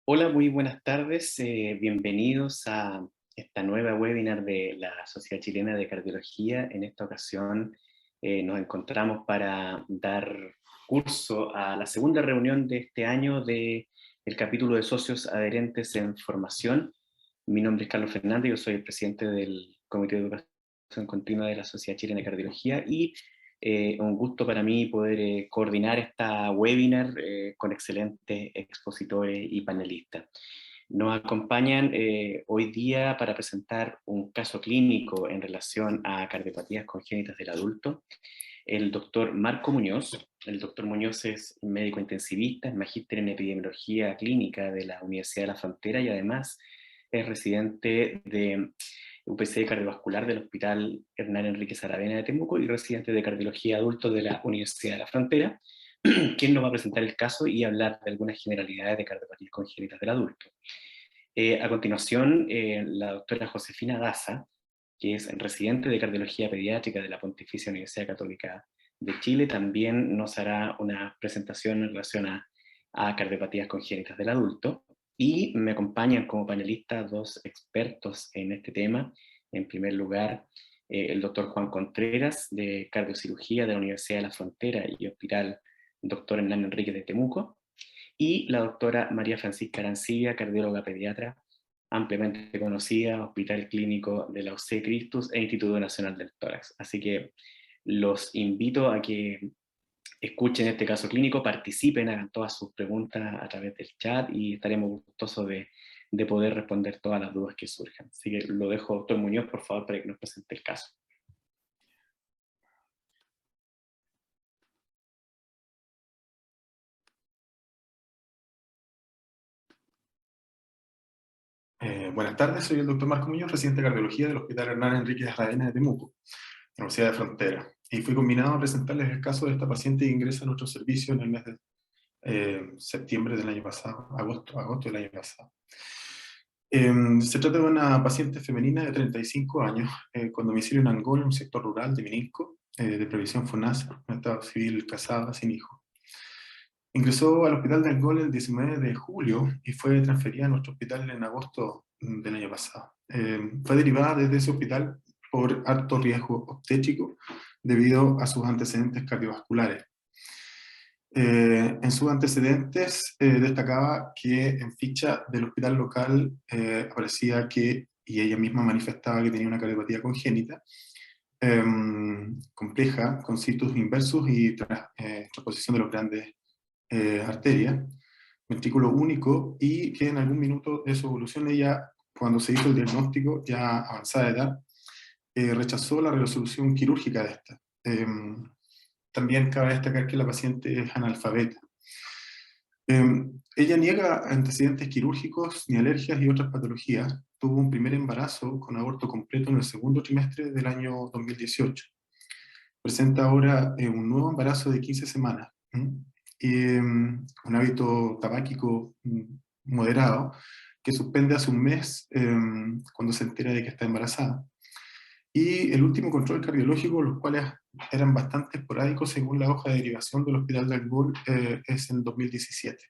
Hola, muy buenas tardes. Bienvenidos a esta nueva webinar de la Sociedad Chilena de Cardiología. En esta ocasión nos encontramos para dar curso a la segunda reunión de este año del capítulo de socios adherentes en formación. Mi nombre es Carlos Fernández, yo soy el presidente del Comité de Educación Continua de la Sociedad Chilena de Cardiología y un gusto para mí poder coordinar esta webinar con excelentes expositores y panelistas. Nos acompañan hoy día para presentar un caso clínico en relación a cardiopatías congénitas del adulto, el doctor Marco Muñoz. El doctor Muñoz es médico intensivista, es magíster en epidemiología clínica de la Universidad de la Frontera y además es residente de UPC cardiovascular del Hospital Hernán Enríquez Aravena de Temuco y residente de cardiología adulto de la Universidad de la Frontera, quien nos va a presentar el caso y hablar de algunas generalidades de cardiopatías congénitas del adulto. A continuación, la doctora Josefina Daza, que es residente de cardiología pediátrica de la Pontificia Universidad Católica de Chile, también nos hará una presentación en relación a cardiopatías congénitas del adulto. Y me acompañan como panelistas dos expertos en este tema. En primer lugar, el doctor Juan Contreras, de cardiocirugía de la Universidad de la Frontera y Hospital Dr. Hernán Enríquez de Temuco, y la doctora María Francisca Arancibia, cardióloga pediatra, ampliamente conocida, Hospital Clínico de la UC Christus e Instituto Nacional del Tórax. Así que los invito a que escuchen este caso clínico, participen, hagan todas sus preguntas a través del chat y estaremos gustosos de poder responder todas las dudas que surjan. Así que lo dejo, doctor Muñoz, por favor, para que nos presente el caso. Buenas tardes, soy el doctor Marco Muñoz, residente de cardiología del Hospital Hernán Enríquez Aravena de Temuco, Universidad de Frontera. Y fui combinado a presentarles el caso de esta paciente que ingresa a nuestro servicio en el mes de septiembre del año pasado, agosto del año pasado. Se trata de una paciente femenina de 35 años, con domicilio en Angol, un sector rural de Mininco, de previsión FONASA, un estado civil, casada, sin hijos. Ingresó al hospital de Angol el 19 de julio y fue transferida a nuestro hospital en agosto del año pasado. Fue derivada desde ese hospital por alto riesgo obstétrico debido a sus antecedentes cardiovasculares. En sus antecedentes destacaba que en ficha del hospital local aparecía que, y ella misma manifestaba que tenía una cardiopatía congénita, compleja, con circuitos inversos y transposición de los grandes arterias, ventrículo único, y que en algún minuto de su evolución ella, cuando se hizo el diagnóstico, ya avanzada edad, rechazó la resolución quirúrgica de esta. También cabe destacar que la paciente es analfabeta. Ella niega antecedentes quirúrgicos, ni alergias y otras patologías. Tuvo un primer embarazo con aborto completo en el segundo trimestre del año 2018. Presenta ahora un nuevo embarazo de 15 semanas. Un hábito tabáquico moderado, que suspende hace un mes cuando se entera de que está embarazada. Y el último control cardiológico, los cuales eran bastante esporádicos según la hoja de derivación del Hospital de Angol, es en 2017.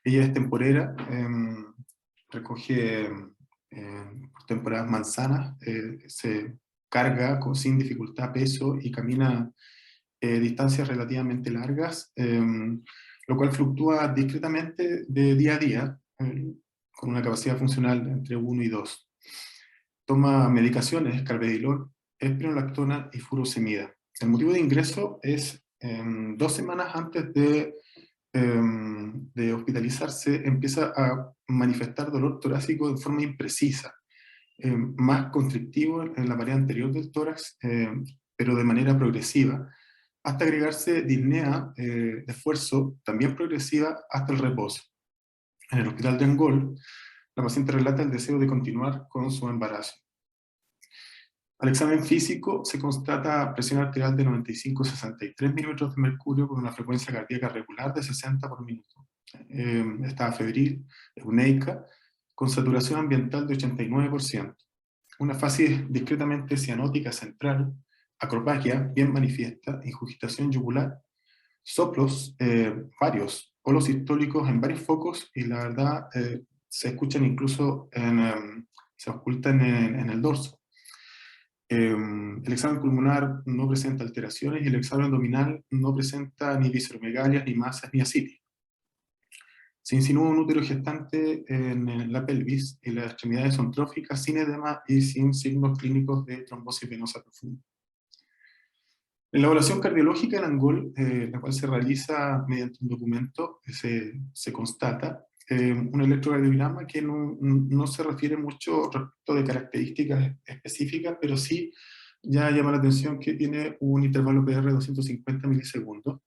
Ella es temporera, recoge por temporadas manzanas, se carga sin dificultad peso y camina distancias relativamente largas, lo cual fluctúa discretamente de día a día, con una capacidad funcional entre 1 y 2. Toma medicaciones, carvedilol, espironolactona y furosemida. El motivo de ingreso es 2 semanas antes de hospitalizarse, empieza a manifestar dolor torácico de forma imprecisa, más constrictivo en la pared anterior del tórax, pero de manera progresiva, hasta agregarse disnea de esfuerzo, también progresiva, hasta el reposo. En el hospital de Angol, la paciente relata el deseo de continuar con su embarazo. Al examen físico se constata presión arterial de 95-63 milímetros de mercurio con una frecuencia cardíaca regular de 60 por minuto. Estaba febril, euneica, con saturación ambiental de 89%. Una fase discretamente cianótica central, acropaquia bien manifiesta, ingurgitación yugular, soplos varios, polos sistólicos en varios focos y la verdad se escuchan incluso, se ocultan en el dorso. El examen pulmonar no presenta alteraciones y el examen abdominal no presenta ni visceromegalias, ni masas, ni ascitis. Se insinúa un útero gestante en la pelvis y las extremidades son tróficas, sin edema y sin signos clínicos de trombosis venosa profunda. En la evaluación cardiológica en Angol, la cual se realiza mediante un documento, se constata un electrocardiograma que no se refiere mucho respecto de características específicas, pero sí ya llama la atención que tiene un intervalo PR de 250 milisegundos.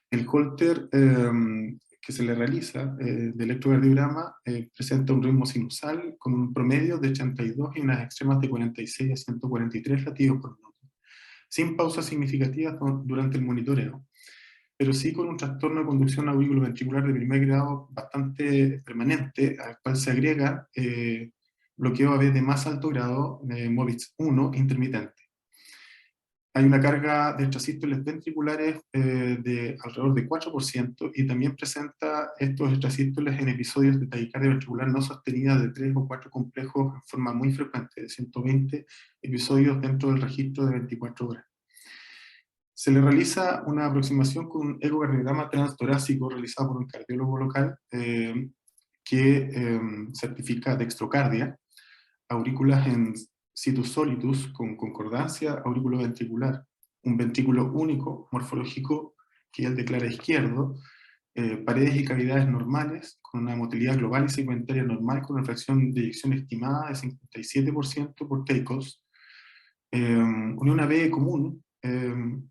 El Holter que se le realiza de electrocardiograma presenta un ritmo sinusal con un promedio de 82 y unas extremas de 46 a 143 latidos por minuto, sin pausas significativas durante el monitoreo, pero sí con un trastorno de conducción auriculoventricular de primer grado bastante permanente, al cual se agrega bloqueo AV de más alto grado, MOVITS 1 intermitente. Hay una carga de extrasístoles ventriculares de alrededor de 4% y también presenta estos extrasístoles en episodios de taquicardia ventricular no sostenida de 3 o 4 complejos en forma muy frecuente, de 120 episodios dentro del registro de 24 horas. Se le realiza una aproximación con un ecocardiograma transtorácico realizado por un cardiólogo local que certifica dextrocardia, aurículas en situs solitus con concordancia auriculoventricular, un ventrículo único morfológico que él declara izquierdo, paredes y cavidades normales, con una motilidad global y segmentaria normal, con una fracción de eyección estimada de 57% por TACOS, unión AB común,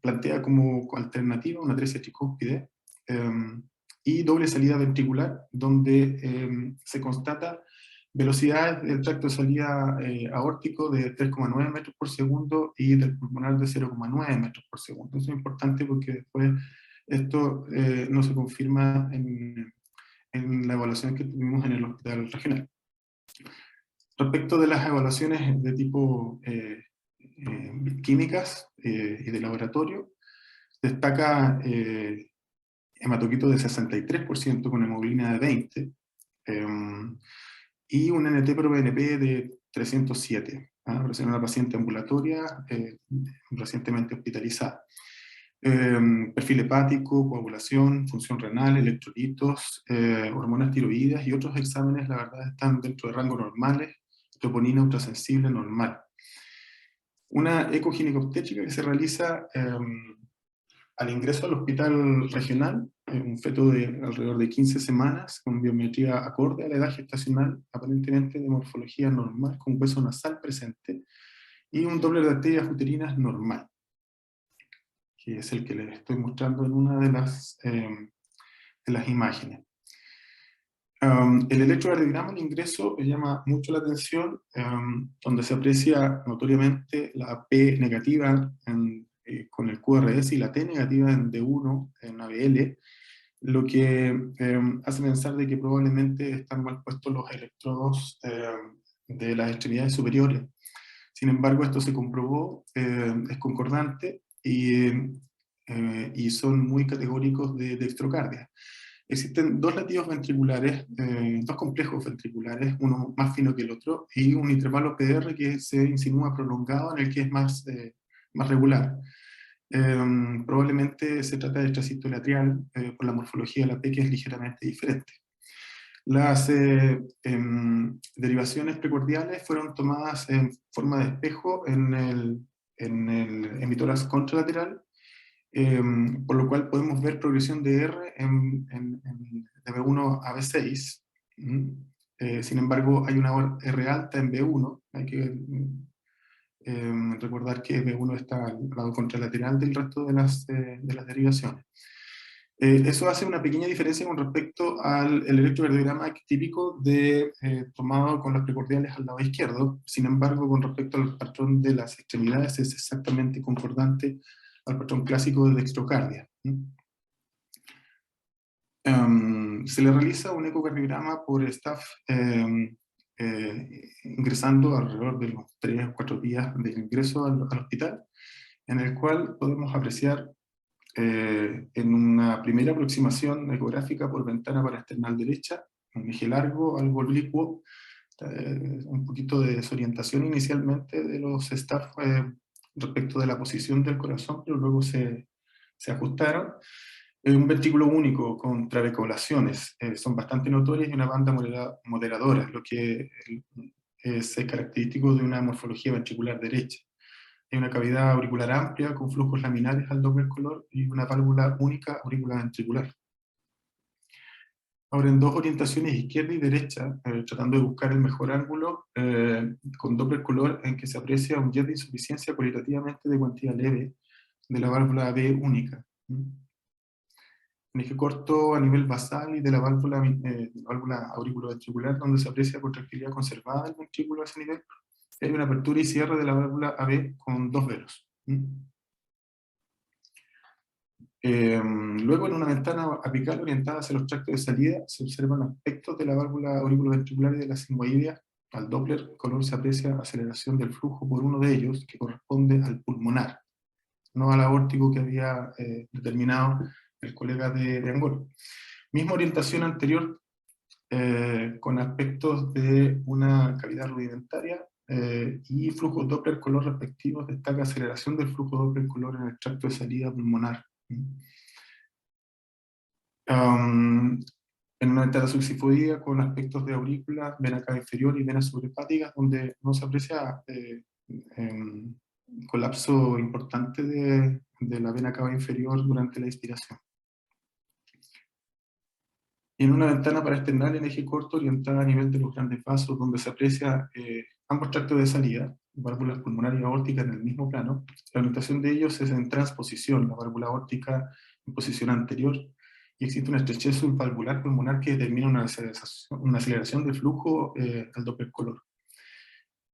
plantea como alternativa una atresia tricúspide, y doble salida ventricular, donde se constata velocidades del tracto de salida aórtico de 3,9 metros por segundo y del pulmonar de 0,9 metros por segundo. Eso es importante porque después esto no se confirma en la evaluación que tuvimos en el hospital regional. Respecto de las evaluaciones de tipo químicas y de laboratorio, destaca hematocrito de 63% con hemoglobina de 20, y un NT-proBNP de 307, en una paciente ambulatoria recientemente hospitalizada. Perfil hepático, coagulación, función renal, electrolitos, hormonas tiroides y otros exámenes, la verdad, están dentro de rangos normales, troponina ultrasensible normal. Una ecoginecobstétrica que se realiza al ingreso al hospital regional, un feto de alrededor de 15 semanas, con biometría acorde a la edad gestacional, aparentemente de morfología normal, con hueso nasal presente, y un Doppler de arterias uterinas normal, que es el que les estoy mostrando en una de las imágenes. El electrocardiograma al ingreso me llama mucho la atención, donde se aprecia notoriamente la P negativa con el QRS y la T negativa en D1 en ABL, lo que hace pensar de que probablemente están mal puestos los electrodos de las extremidades superiores. Sin embargo, esto se comprobó, es concordante y son muy categóricos de dextrocardia. Existen dos latidos ventriculares, dos complejos ventriculares, uno más fino que el otro, y un intervalo PR que se insinúa prolongado en el que es más regular. Probablemente se trata de extrasístole atrial por la morfología de la P, que es ligeramente diferente. Las derivaciones precordiales fueron tomadas en forma de espejo en el hemitórax contralateral, por lo cual podemos ver progresión de R de B1 a B6. Sin embargo, hay una R alta en B1. Hay que recordar que B1 está al lado contralateral del resto de las derivaciones. Eso hace una pequeña diferencia con respecto al electrocardiograma típico tomado con las precordiales al lado izquierdo. Sin embargo, con respecto al patrón de las extremidades es exactamente concordante al patrón clásico de dextrocardia. Se le realiza un ecocardiograma por staff ingresando alrededor de los 3 o 4 días del ingreso al hospital, en el cual podemos apreciar En una primera aproximación ecográfica por ventana parasternal derecha, un eje largo, algo oblicuo, un poquito de desorientación inicialmente de los staff respecto de la posición del corazón, pero luego se ajustaron. Un ventrículo único con trabeculaciones, son bastante notorias, y una banda moderadora, lo que es característico de una morfología ventricular derecha. Hay una cavidad auricular amplia con flujos laminares al Doppler color y una válvula única auricular-ventricular. Ahora, en dos orientaciones, izquierda y derecha, tratando de buscar el mejor ángulo, con Doppler color, en que se aprecia un jet de insuficiencia cualitativamente de cuantía leve de la válvula B única. Un eje corto a nivel basal y de la válvula auriculoventricular, donde se aprecia contractilidad conservada del ventrículo a ese nivel. Hay una apertura y cierre de la válvula AB con dos velos. Luego, en una ventana apical orientada hacia los tractos de salida, se observan aspectos de la válvula auriculoventricular y de la sigmoidea. Al Doppler color se aprecia aceleración del flujo por uno de ellos, que corresponde al pulmonar, no al aórtico que había determinado el colega de Angolo. Misma orientación anterior, con aspectos de una cavidad rudimentaria y flujo Doppler color respectivos. Destaca aceleración del flujo Doppler color en el tracto de salida pulmonar. En una ventana subsifoidea con aspectos de aurícula, vena cava inferior y venas sobrehepáticas, donde no se aprecia colapso importante de la vena cava inferior durante la inspiración. Y en una ventana parasternal en eje corto orientada a nivel de los grandes vasos, donde se aprecia ambos tractos de salida, válvulas pulmonar y aórtica en el mismo plano. La orientación de ellos es en transposición, la válvula aórtica en posición anterior, y existe una estrechez subvalvular pulmonar que determina una aceleración de flujo al Doppler color.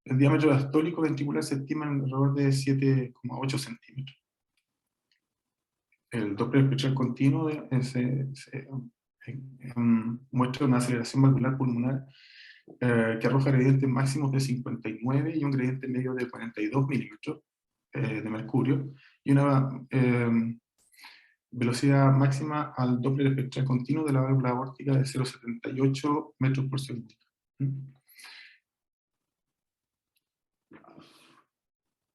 El diámetro diastólico ventricular se estima en alrededor de 7,8 centímetros. El Doppler espectral continuo muestra una aceleración valvular pulmonar que arroja gradientes máximos de 59 y un gradiente medio de 42 milímetros de mercurio, y una velocidad máxima al Doppler espectral continuo de la válvula aórtica de 0,78 metros por segundo.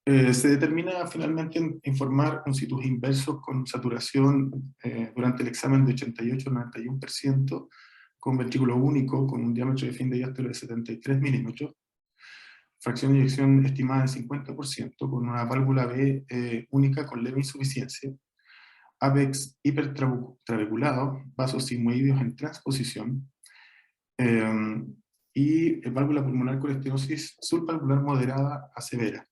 Se determina finalmente informar un situs inversos con saturación durante el examen de 88-91%, con ventrículo único, con un diámetro de fin de diástole de 73 milímetros, fracción de eyección estimada en 50%, con una válvula B única con leve insuficiencia, apex hipertrabeculado, vasos sigmoideos en transposición, y válvula pulmonar con estenosis subvalvular moderada a severa,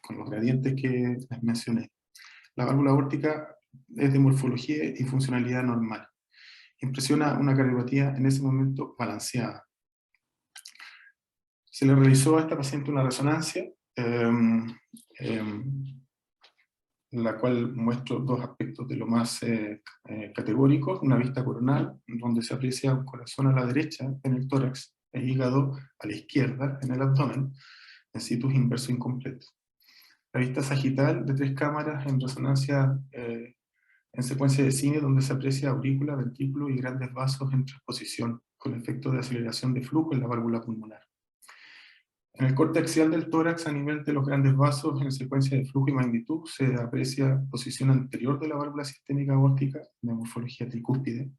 con los gradientes que les mencioné. La válvula aórtica es de morfología y funcionalidad normal. Impresiona una cardiopatía en ese momento balanceada. Se le realizó a esta paciente una resonancia, la cual muestro dos aspectos de lo más categóricos: una vista coronal, donde se aprecia un corazón a la derecha en el tórax, e hígado a la izquierda en el abdomen, en situs inverso incompleto. La vista sagital de 3 cámaras en resonancia en secuencia de cine, donde se aprecia aurícula, ventrículo y grandes vasos en transposición, con efecto de aceleración de flujo en la válvula pulmonar. En el corte axial del tórax, a nivel de los grandes vasos, en secuencia de flujo y magnitud, se aprecia posición anterior de la válvula sistémica aórtica, de morfología tricúspide,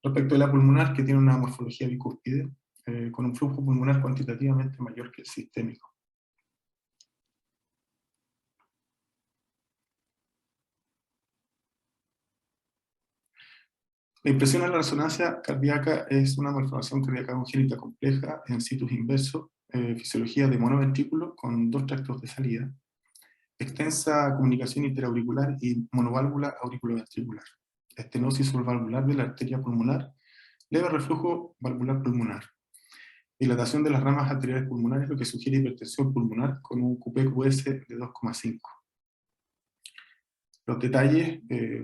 respecto de la pulmonar, que tiene una morfología bicúspide, con un flujo pulmonar cuantitativamente mayor que el sistémico. La impresión a la resonancia cardíaca es una malformación cardíaca congénita compleja en situs inverso, fisiología de monoventrículo con 2 tractos de salida, extensa comunicación interauricular y monoválvula auriculoventricular, estenosis subvalvular de la arteria pulmonar, leve reflujo valvular pulmonar, dilatación de las ramas arteriales pulmonares, lo que sugiere hipertensión pulmonar con un QPQS de 2,5. Los detalles,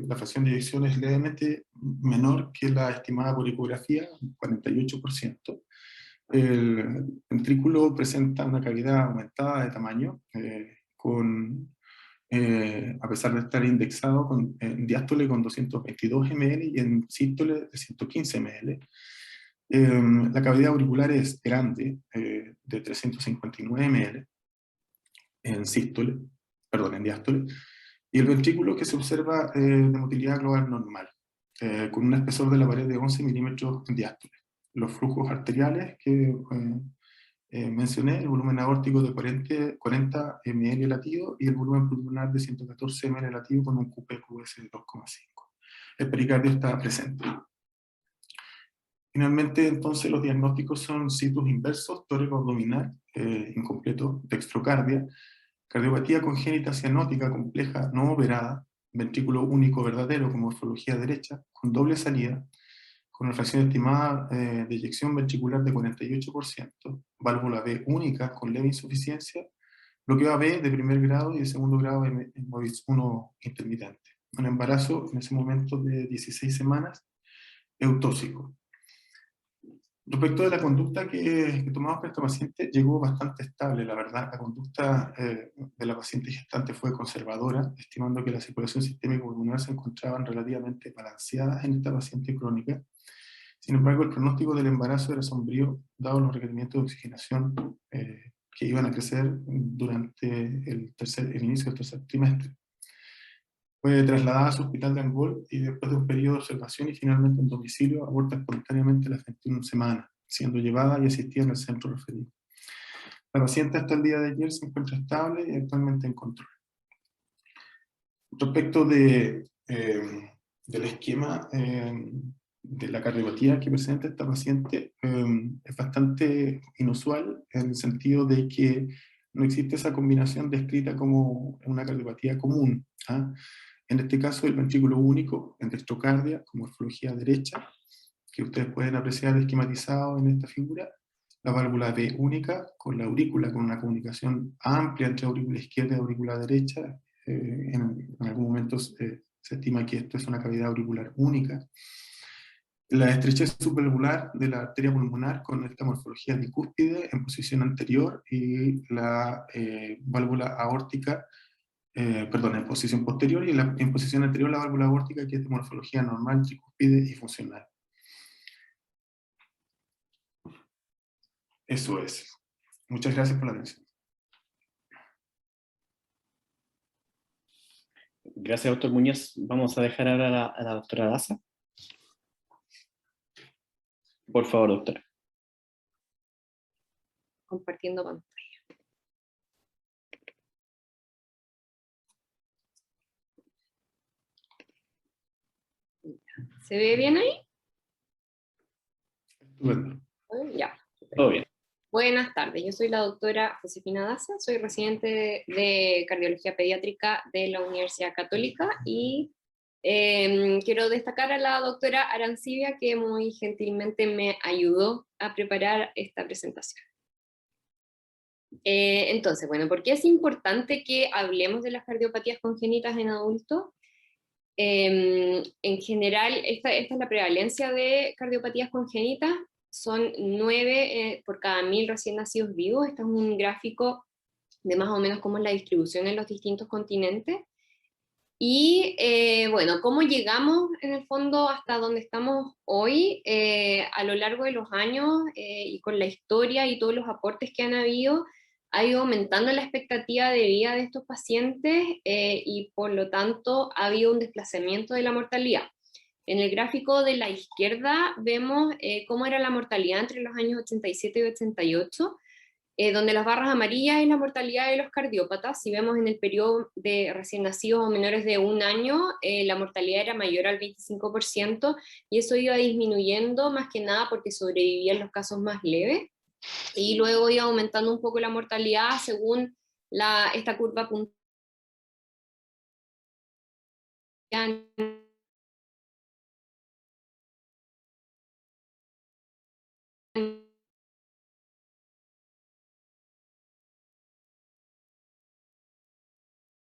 la fracción de eyección es levemente menor que la estimada por ecografía, 48%. El ventrículo presenta una cavidad aumentada de tamaño, con a pesar de estar indexado en diástole con 222 ml y en sístole de 115 ml. La cavidad auricular es grande, de 359 ml en sístole, perdón, en diástole, y el ventrículo que se observa de motilidad global normal, con un espesor de la pared de 11 milímetros en diástole. Los flujos arteriales que mencioné, el volumen aórtico de 40 ml latido y el volumen pulmonar de 114 ml latido con un QPQS de 2,5. El pericardio está presente. Finalmente, entonces, los diagnósticos son situs inversos, tórax abdominal, incompleto, dextrocardia, cardiopatía congénita cianótica compleja no operada, ventrículo único verdadero con morfología derecha, con doble salida, con una fracción estimada de eyección ventricular de 48%, válvula B única con leve insuficiencia, bloqueo AB de primer grado y de segundo grado de MOVIS 1 intermitente. Un embarazo en ese momento de 16 semanas, eutóxico. Respecto de la conducta que tomamos para esta paciente, llegó bastante estable, la verdad. La conducta de la paciente gestante fue conservadora, estimando que la circulación sistémica pulmonar se encontraban relativamente balanceadas en esta paciente crónica. Sin embargo, el pronóstico del embarazo era sombrío, dado los requerimientos de oxigenación que iban a crecer durante el inicio del tercer trimestre. Fue trasladada a su hospital de Angol y después de un periodo de observación y finalmente en domicilio aborta espontáneamente a las 21 semanas, siendo llevada y asistida en el centro referido. La paciente hasta el día de ayer se encuentra estable y actualmente en control. Respecto del esquema de la cardiopatía que presenta esta paciente, es bastante inusual en el sentido de que no existe esa combinación descrita como una cardiopatía común. En este caso, el ventrículo único en dextrocardia, con morfología derecha, que ustedes pueden apreciar esquematizado en esta figura, la válvula B única, con la aurícula, con una comunicación amplia entre aurícula izquierda y aurícula derecha. En algún momento se estima que esto es una cavidad auricular única. La estrechez subvalvular de la arteria pulmonar con esta morfología bicúspide en posición anterior y la válvula aórtica, en posición posterior, y en posición anterior la válvula aórtica, que es de morfología normal, tricúspide y funcional. Eso es. Muchas gracias por la atención. Gracias, doctor Muñoz. Vamos a dejar ahora a la doctora Daza. Por favor, doctora. Compartiendo pantalla. ¿Se ve bien ahí? Estupendo. Ya. Todo bien. Buenas tardes, yo soy la doctora Josefina Daza, soy residente de cardiología pediátrica de la Universidad Católica y quiero destacar a la doctora Arancibia, que muy gentilmente me ayudó a preparar esta presentación. Entonces, bueno, ¿por qué es importante que hablemos de las cardiopatías congénitas en adultos? En general, esta es la prevalencia de cardiopatías congénitas. Son 9 por cada 1000 recién nacidos vivos. Este es un gráfico de más o menos cómo es la distribución en los distintos continentes. Y bueno, ¿cómo llegamos en el fondo hasta donde estamos hoy? A lo largo de los años y con la historia y todos los aportes que han habido, ha ido aumentando la expectativa de vida de estos pacientes y por lo tanto ha habido un desplazamiento de la mortalidad. En el gráfico de la izquierda vemos cómo era la mortalidad entre los años 87 y 88, donde las barras amarillas es la mortalidad de los cardiópatas. Si vemos en el periodo de recién nacidos o menores de 1 año, la mortalidad era mayor al 25%, y eso iba disminuyendo más que nada porque sobrevivían los casos más leves, y luego iba aumentando un poco la mortalidad según esta curva puntual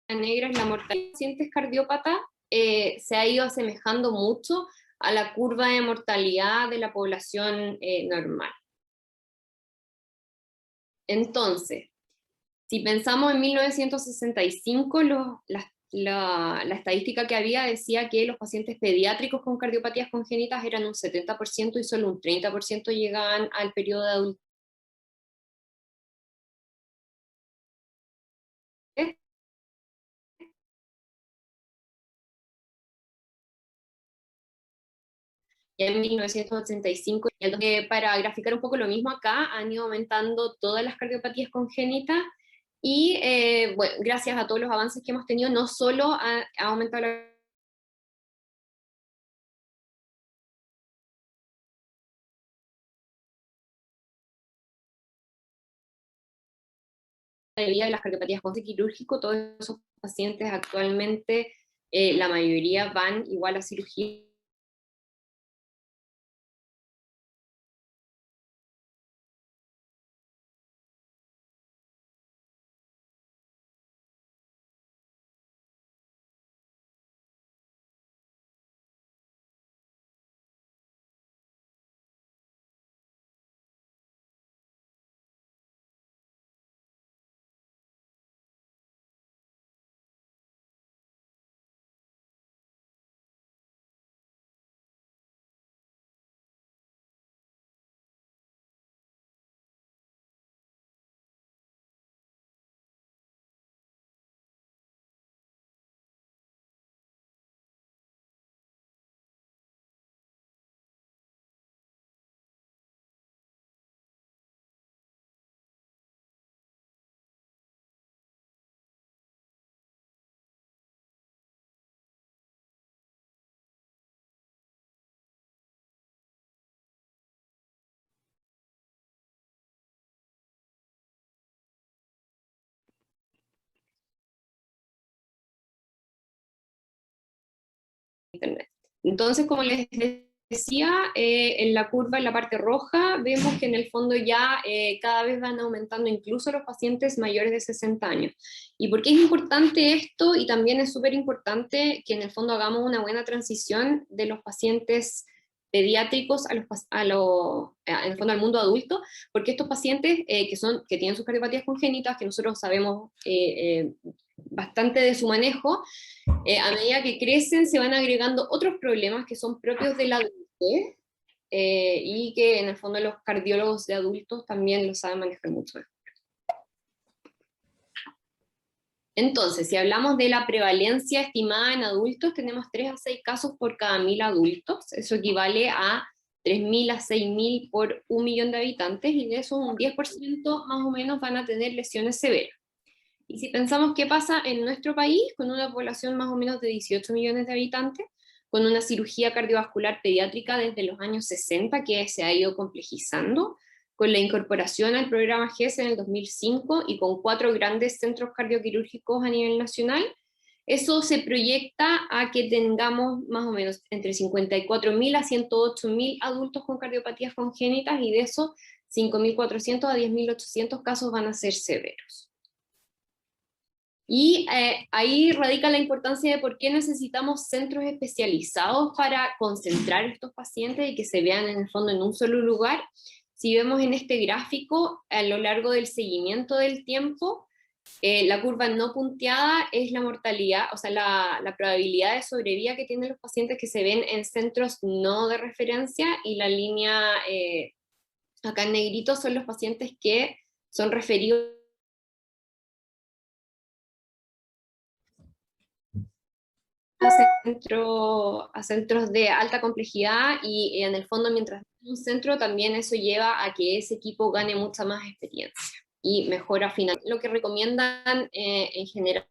negra es la mortalidad de pacientes cardiópatas, se ha ido asemejando mucho a la curva de mortalidad de la población normal. Entonces, Si pensamos en 1965, la estadística que había decía que los pacientes pediátricos con cardiopatías congénitas eran un 70% y solo un 30% llegaban al periodo de adultez. Ya en 1985, para graficar un poco lo mismo acá, han ido aumentando todas las cardiopatías congénitas y bueno, gracias a todos los avances que hemos tenido, no solo ha aumentado la mayoría de las cardiopatías con quirúrgico, todos esos pacientes actualmente, la mayoría van igual a cirugía. Internet. Entonces, como les decía, en la curva, en la parte roja, vemos que en el fondo ya cada vez van aumentando incluso los pacientes mayores de 60 años. ¿Y por qué es importante esto? Y también es súper importante que en el fondo hagamos una buena transición de los pacientes pediátricos en el fondo al mundo adulto, porque estos pacientes que tienen sus cardiopatías congénitas, que nosotros sabemos bastante de su manejo, a medida que crecen se van agregando otros problemas que son propios de la adultez y que en el fondo los cardiólogos de adultos también lo saben manejar mucho mejor. Entonces, si hablamos de la prevalencia estimada en adultos, tenemos 3 a 6 casos por cada 1000 adultos, eso equivale a 3.000 a 6.000 por 1 millón de habitantes, y de eso un 10% más o menos van a tener lesiones severas. Y si pensamos qué pasa en nuestro país, con una población más o menos de 18 millones de habitantes, con una cirugía cardiovascular pediátrica desde los años 60 que se ha ido complejizando, con la incorporación al programa GES en el 2005 y con 4 grandes centros cardioquirúrgicos a nivel nacional, eso se proyecta a que tengamos más o menos entre 54.000 a 108.000 adultos con cardiopatías congénitas, y de esos 5.400 a 10.800 casos van a ser severos. Y ahí radica la importancia de por qué necesitamos centros especializados para concentrar estos pacientes y que se vean en el fondo en un solo lugar. Si vemos en este gráfico, a lo largo del seguimiento del tiempo, la curva no punteada es la mortalidad, o sea, la probabilidad de sobrevida que tienen los pacientes que se ven en centros no de referencia, y la línea acá en negrito son los pacientes que son referidos a centros de alta complejidad, y en el fondo mientras un centro también eso lleva a que ese equipo gane mucha más experiencia y mejora final. Lo que recomiendan en general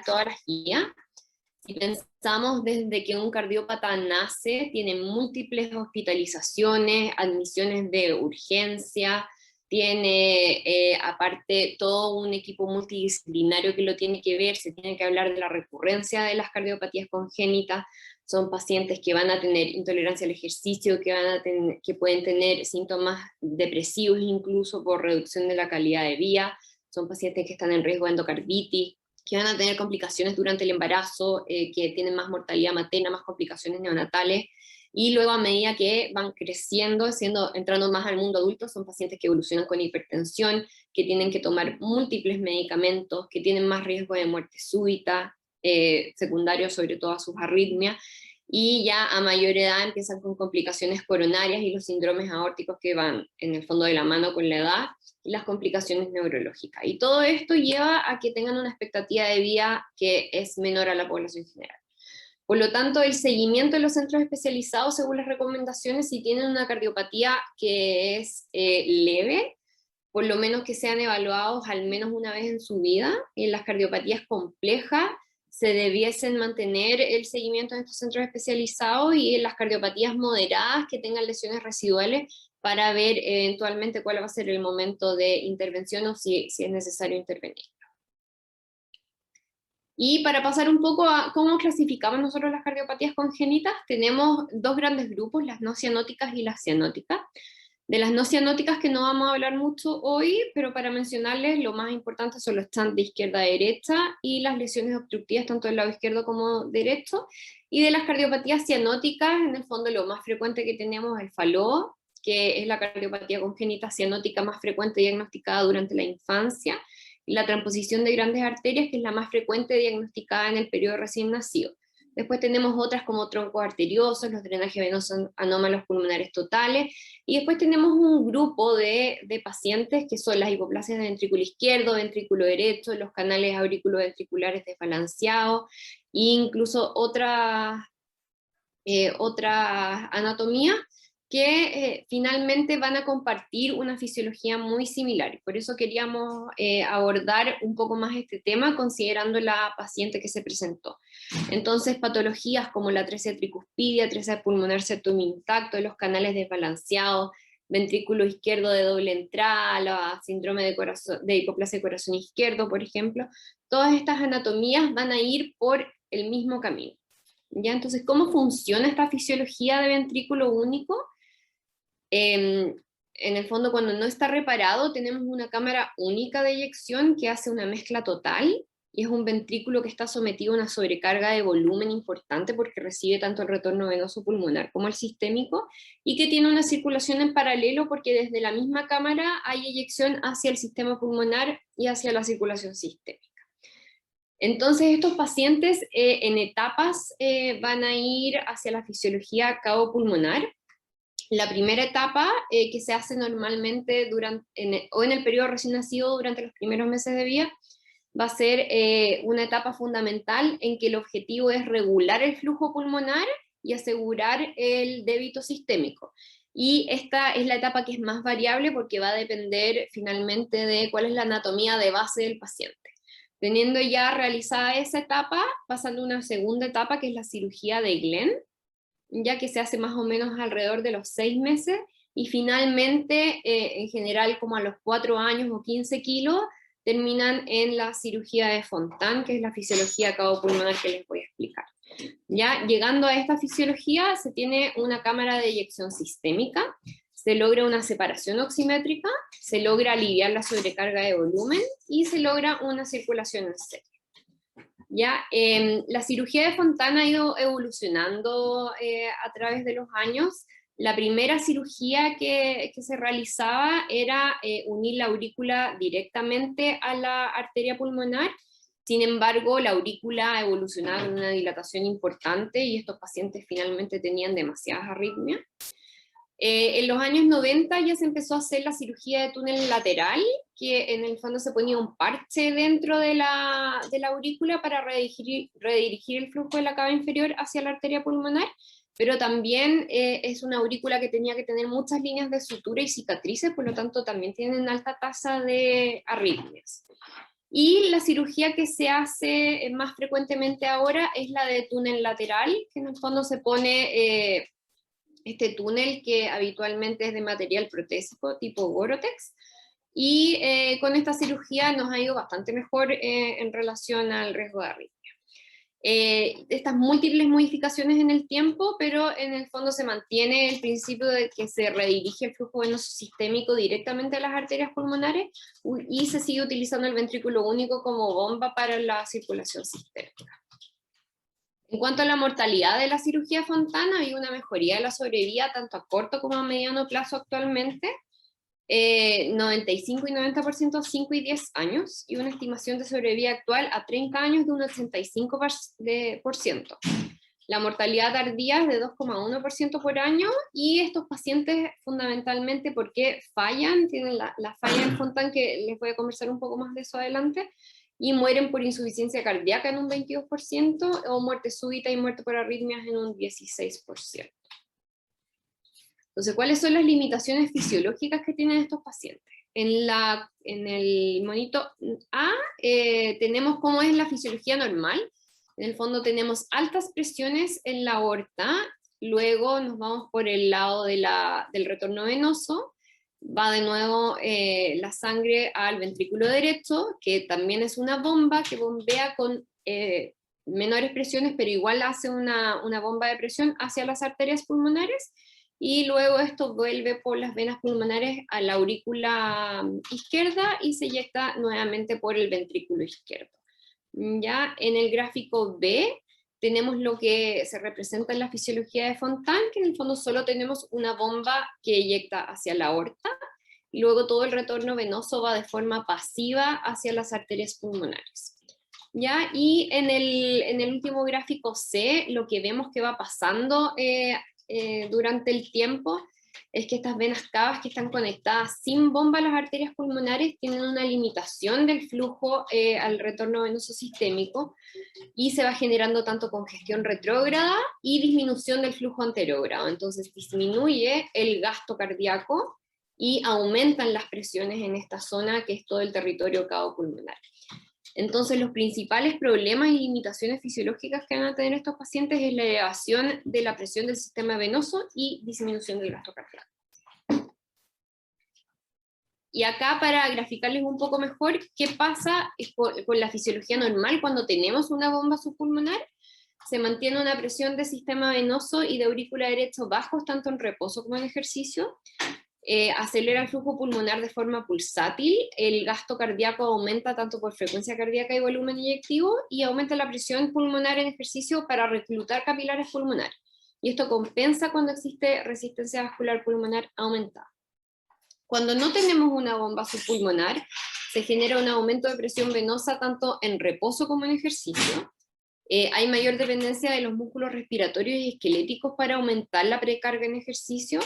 todas las guías, si pensamos desde que un cardiópata nace, tiene múltiples hospitalizaciones, admisiones de urgencia, tiene aparte todo un equipo multidisciplinario que lo tiene que ver, se tiene que hablar de la recurrencia de las cardiopatías congénitas, son pacientes que van a tener intolerancia al ejercicio, que pueden tener síntomas depresivos incluso por reducción de la calidad de vida, son pacientes que están en riesgo de endocarditis, que van a tener complicaciones durante el embarazo, que tienen más mortalidad materna, más complicaciones neonatales, y luego a medida que van creciendo, entrando más al mundo adulto, son pacientes que evolucionan con hipertensión, que tienen que tomar múltiples medicamentos, que tienen más riesgo de muerte súbita, secundario sobre todo a sus arritmias, y ya a mayor edad empiezan con complicaciones coronarias y los síndromes aórticos que van en el fondo de la mano con la edad, y las complicaciones neurológicas. Y todo esto lleva a que tengan una expectativa de vida que es menor a la población general. Por lo tanto, el seguimiento de los centros especializados, según las recomendaciones, si tienen una cardiopatía que es leve, por lo menos que sean evaluados al menos una vez en su vida, y en las cardiopatías complejas se debiesen mantener el seguimiento en estos centros especializados, y en las cardiopatías moderadas que tengan lesiones residuales para ver eventualmente cuál va a ser el momento de intervención o si es necesario intervenir. Y para pasar un poco a cómo clasificamos nosotros las cardiopatías congénitas, tenemos dos grandes grupos, las no cianóticas y las cianóticas. De las no cianóticas, que no vamos a hablar mucho hoy, pero para mencionarles, lo más importante son los stents de izquierda a derecha y las lesiones obstructivas tanto del lado izquierdo como derecho. Y de las cardiopatías cianóticas, en el fondo lo más frecuente que tenemos es el Fallot, que es la cardiopatía congénita cianótica más frecuente diagnosticada durante la infancia, y la transposición de grandes arterias, que es la más frecuente diagnosticada en el periodo recién nacido. Después tenemos otras como troncos arteriosos, los drenajes venosos anómalos pulmonares totales, y después tenemos un grupo de pacientes que son las hipoplasias de ventrículo izquierdo, ventrículo derecho, los canales auriculoventriculares desbalanceados, e incluso otras anatomías que finalmente van a compartir una fisiología muy similar. Por eso queríamos abordar un poco más este tema considerando la paciente que se presentó. Entonces, patologías como la atresia tricuspidia, atresia pulmonar septum intacto, los canales desbalanceados, ventrículo izquierdo de doble entrada, la síndrome de hipoplasia de corazón izquierdo, por ejemplo, todas estas anatomías van a ir por el mismo camino. ¿Ya? Entonces, ¿cómo funciona esta fisiología de ventrículo único? En el fondo, cuando no está reparado, tenemos una cámara única de eyección que hace una mezcla total, y es un ventrículo que está sometido a una sobrecarga de volumen importante porque recibe tanto el retorno venoso pulmonar como el sistémico, y que tiene una circulación en paralelo porque desde la misma cámara hay eyección hacia el sistema pulmonar y hacia la circulación sistémica. Entonces estos pacientes en etapas van a ir hacia la fisiología cavo-pulmonar. La primera etapa que se hace normalmente en el periodo recién nacido durante los primeros meses de vida va a ser una etapa fundamental en que el objetivo es regular el flujo pulmonar y asegurar el débito sistémico. Y esta es la etapa que es más variable porque va a depender finalmente de cuál es la anatomía de base del paciente. Teniendo ya realizada esa etapa, pasando a una segunda etapa que es la cirugía de Glenn, ya que se hace más o menos alrededor de los 6 meses, y finalmente, en general, como a los 4 años o 15 kilos, terminan en la cirugía de Fontan, que es la fisiología cavo-pulmonar que les voy a explicar. Ya llegando a esta fisiología, se tiene una cámara de eyección sistémica, se logra una separación oximétrica, se logra aliviar la sobrecarga de volumen y se logra una circulación en serie. ¿Ya? La cirugía de Fontan ha ido evolucionando a través de los años. La primera cirugía que se realizaba era unir la aurícula directamente a la arteria pulmonar. Sin embargo, la aurícula ha evolucionado en una dilatación importante y estos pacientes finalmente tenían demasiadas arritmias. En los años 90 ya se empezó a hacer la cirugía de túnel lateral, que en el fondo se ponía un parche dentro de la aurícula para redirigir el flujo de la cava inferior hacia la arteria pulmonar, pero también es una aurícula que tenía que tener muchas líneas de sutura y cicatrices, por lo tanto también tienen alta tasa de arritmias. Y la cirugía que se hace más frecuentemente ahora es la de túnel lateral, que en el fondo se pone este túnel que habitualmente es de material protésico tipo Gore-Tex, y con esta cirugía nos ha ido bastante mejor en relación al riesgo de arritmia. Estas múltiples modificaciones en el tiempo, pero en el fondo se mantiene el principio de que se redirige el flujo venoso sistémico directamente a las arterias pulmonares y se sigue utilizando el ventrículo único como bomba para la circulación sistémica. En cuanto a la mortalidad de la cirugía Fontana, hay una mejoría de la sobrevida tanto a corto como a mediano plazo actualmente, 95 y 90% a 5 y 10 años, y una estimación de sobrevida actual a 30 años de un 85%. La mortalidad tardía es de 2,1% por año, y estos pacientes fundamentalmente porque fallan, tienen la falla en Fontana, que les voy a conversar un poco más de eso adelante, y mueren por insuficiencia cardíaca en un 22%, o muerte súbita y muerte por arritmias en un 16%. Entonces, ¿cuáles son las limitaciones fisiológicas que tienen estos pacientes? En el monito A tenemos cómo es la fisiología normal. En el fondo tenemos altas presiones en la aorta, luego nos vamos por el lado del retorno venoso, va de nuevo la sangre al ventrículo derecho, que también es una bomba que bombea con menores presiones, pero igual hace una bomba de presión hacia las arterias pulmonares, y luego esto vuelve por las venas pulmonares a la aurícula izquierda y se eyecta nuevamente por el ventrículo izquierdo. Ya en el gráfico B tenemos lo que se representa en la fisiología de Fontana, que en el fondo solo tenemos una bomba que eyecta hacia la aorta, y luego todo el retorno venoso va de forma pasiva hacia las arterias pulmonares. ¿Ya? Y en el último gráfico C, lo que vemos que va pasando durante el tiempo es que estas venas cavas que están conectadas sin bomba a las arterias pulmonares tienen una limitación del flujo al retorno venoso sistémico, y se va generando tanto congestión retrógrada y disminución del flujo anterógrado. Entonces disminuye el gasto cardíaco y aumentan las presiones en esta zona, que es todo el territorio cavo-pulmonar. Entonces, los principales problemas y limitaciones fisiológicas que van a tener estos pacientes es la elevación de la presión del sistema venoso y disminución del gasto cardíaco. Y acá, para graficarles un poco mejor qué pasa con la fisiología normal cuando tenemos una bomba subpulmonar, se mantiene una presión de sistema venoso y de aurícula derecho bajos tanto en reposo como en ejercicio. Acelera el flujo pulmonar de forma pulsátil, el gasto cardíaco aumenta tanto por frecuencia cardíaca y volumen inyectivo, y aumenta la presión pulmonar en ejercicio para reclutar capilares pulmonares. Y esto compensa cuando existe resistencia vascular pulmonar aumentada. Cuando no tenemos una bomba subpulmonar, se genera un aumento de presión venosa tanto en reposo como en ejercicio. Hay mayor dependencia de los músculos respiratorios y esqueléticos para aumentar la precarga en ejercicio,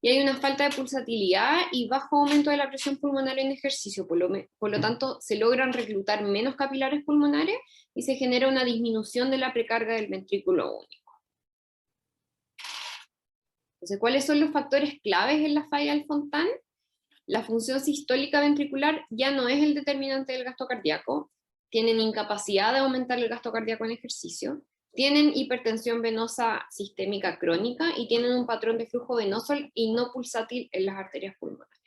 y hay una falta de pulsatilidad y bajo aumento de la presión pulmonar en ejercicio, por lo tanto se logran reclutar menos capilares pulmonares y se genera una disminución de la precarga del ventrículo único. Entonces, ¿cuáles son los factores claves en la falla del Fontana? La función sistólica ventricular ya no es el determinante del gasto cardíaco, tienen incapacidad de aumentar el gasto cardíaco en ejercicio, tienen hipertensión venosa sistémica crónica y tienen un patrón de flujo venoso y no pulsátil en las arterias pulmonares.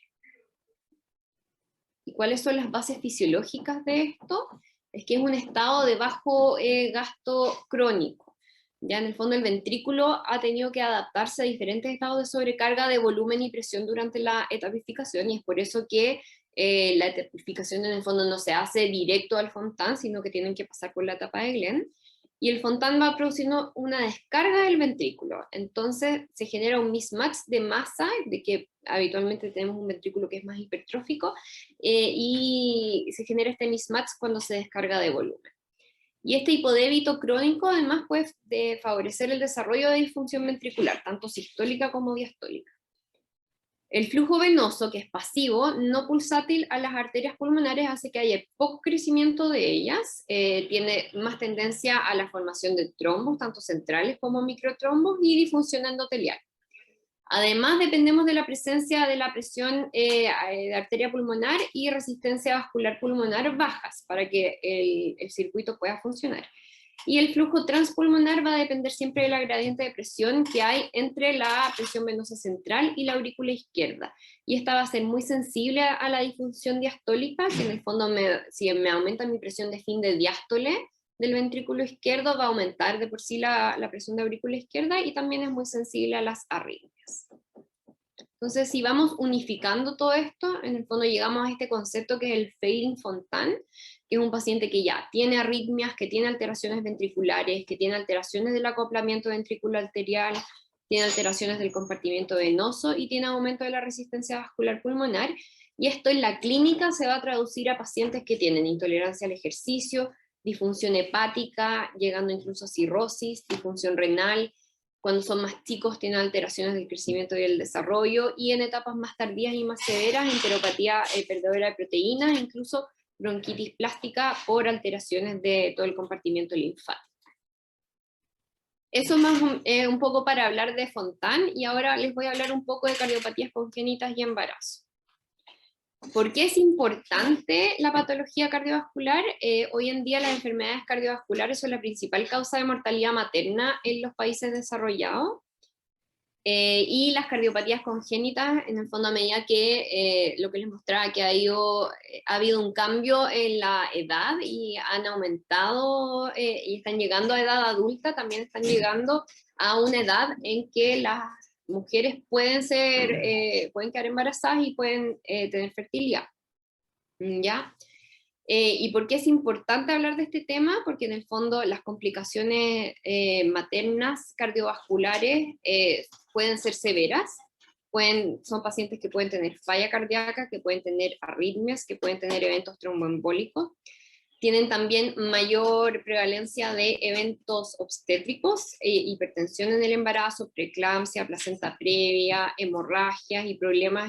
¿Y cuáles son las bases fisiológicas de esto? Es que es un estado de bajo gasto crónico. Ya en el fondo el ventrículo ha tenido que adaptarse a diferentes estados de sobrecarga de volumen y presión durante la etapificación, y es por eso que la etapificación en el fondo no se hace directo al Fontana, sino que tienen que pasar por la etapa de Glenn. Y el Fontana va produciendo una descarga del ventrículo, entonces se genera un mismatch de masa, de que habitualmente tenemos un ventrículo que es más hipertrófico, y se genera este mismatch cuando se descarga de volumen. Y este hipodébito crónico además puede favorecer el desarrollo de disfunción ventricular, tanto sistólica como diastólica. El flujo venoso, que es pasivo, no pulsátil a las arterias pulmonares, hace que haya poco crecimiento de ellas, tiene más tendencia a la formación de trombos, tanto centrales como microtrombos, y disfunción endotelial. Además, dependemos de la presencia de la presión de arteria pulmonar y resistencia vascular pulmonar bajas para que el circuito pueda funcionar. Y el flujo transpulmonar va a depender siempre de la gradiente de presión que hay entre la presión venosa central y la aurícula izquierda. Y esta va a ser muy sensible a la disfunción diastólica, que en el fondo si me aumenta mi presión de fin de diástole del ventrículo izquierdo, va a aumentar de por sí la presión de aurícula izquierda, y también es muy sensible a las arritmias. Entonces, si vamos unificando todo esto, en el fondo llegamos a este concepto que es el fading Fontana, es un paciente que ya tiene arritmias, que tiene alteraciones ventriculares, que tiene alteraciones del acoplamiento ventricular arterial, tiene alteraciones del compartimiento venoso y tiene aumento de la resistencia vascular pulmonar, y esto en la clínica se va a traducir a pacientes que tienen intolerancia al ejercicio, disfunción hepática, llegando incluso a cirrosis, disfunción renal, cuando son más chicos tienen alteraciones del crecimiento y el desarrollo, y en etapas más tardías y más severas, enteropatía perdedora de proteínas, incluso bronquitis plástica por alteraciones de todo el compartimiento linfático. Eso más un poco para hablar de Fontan, y ahora les voy a hablar un poco de cardiopatías congénitas y embarazo. ¿Por qué es importante la patología cardiovascular? Hoy en día las enfermedades cardiovasculares son la principal causa de mortalidad materna en los países desarrollados, y las cardiopatías congénitas, en el fondo, a medida que lo que les mostraba, que ha habido un cambio en la edad y han aumentado y están llegando a edad adulta, también están llegando a una edad en que las mujeres pueden quedar embarazadas y pueden tener fertilidad, ¿ya? ¿Y por qué es importante hablar de este tema? Porque en el fondo las complicaciones maternas cardiovasculares pueden ser severas, son pacientes que pueden tener falla cardíaca, que pueden tener arritmias, que pueden tener eventos tromboembólicos, tienen también mayor prevalencia de eventos obstétricos, hipertensión en el embarazo, preeclampsia, placenta previa, hemorragias y problemas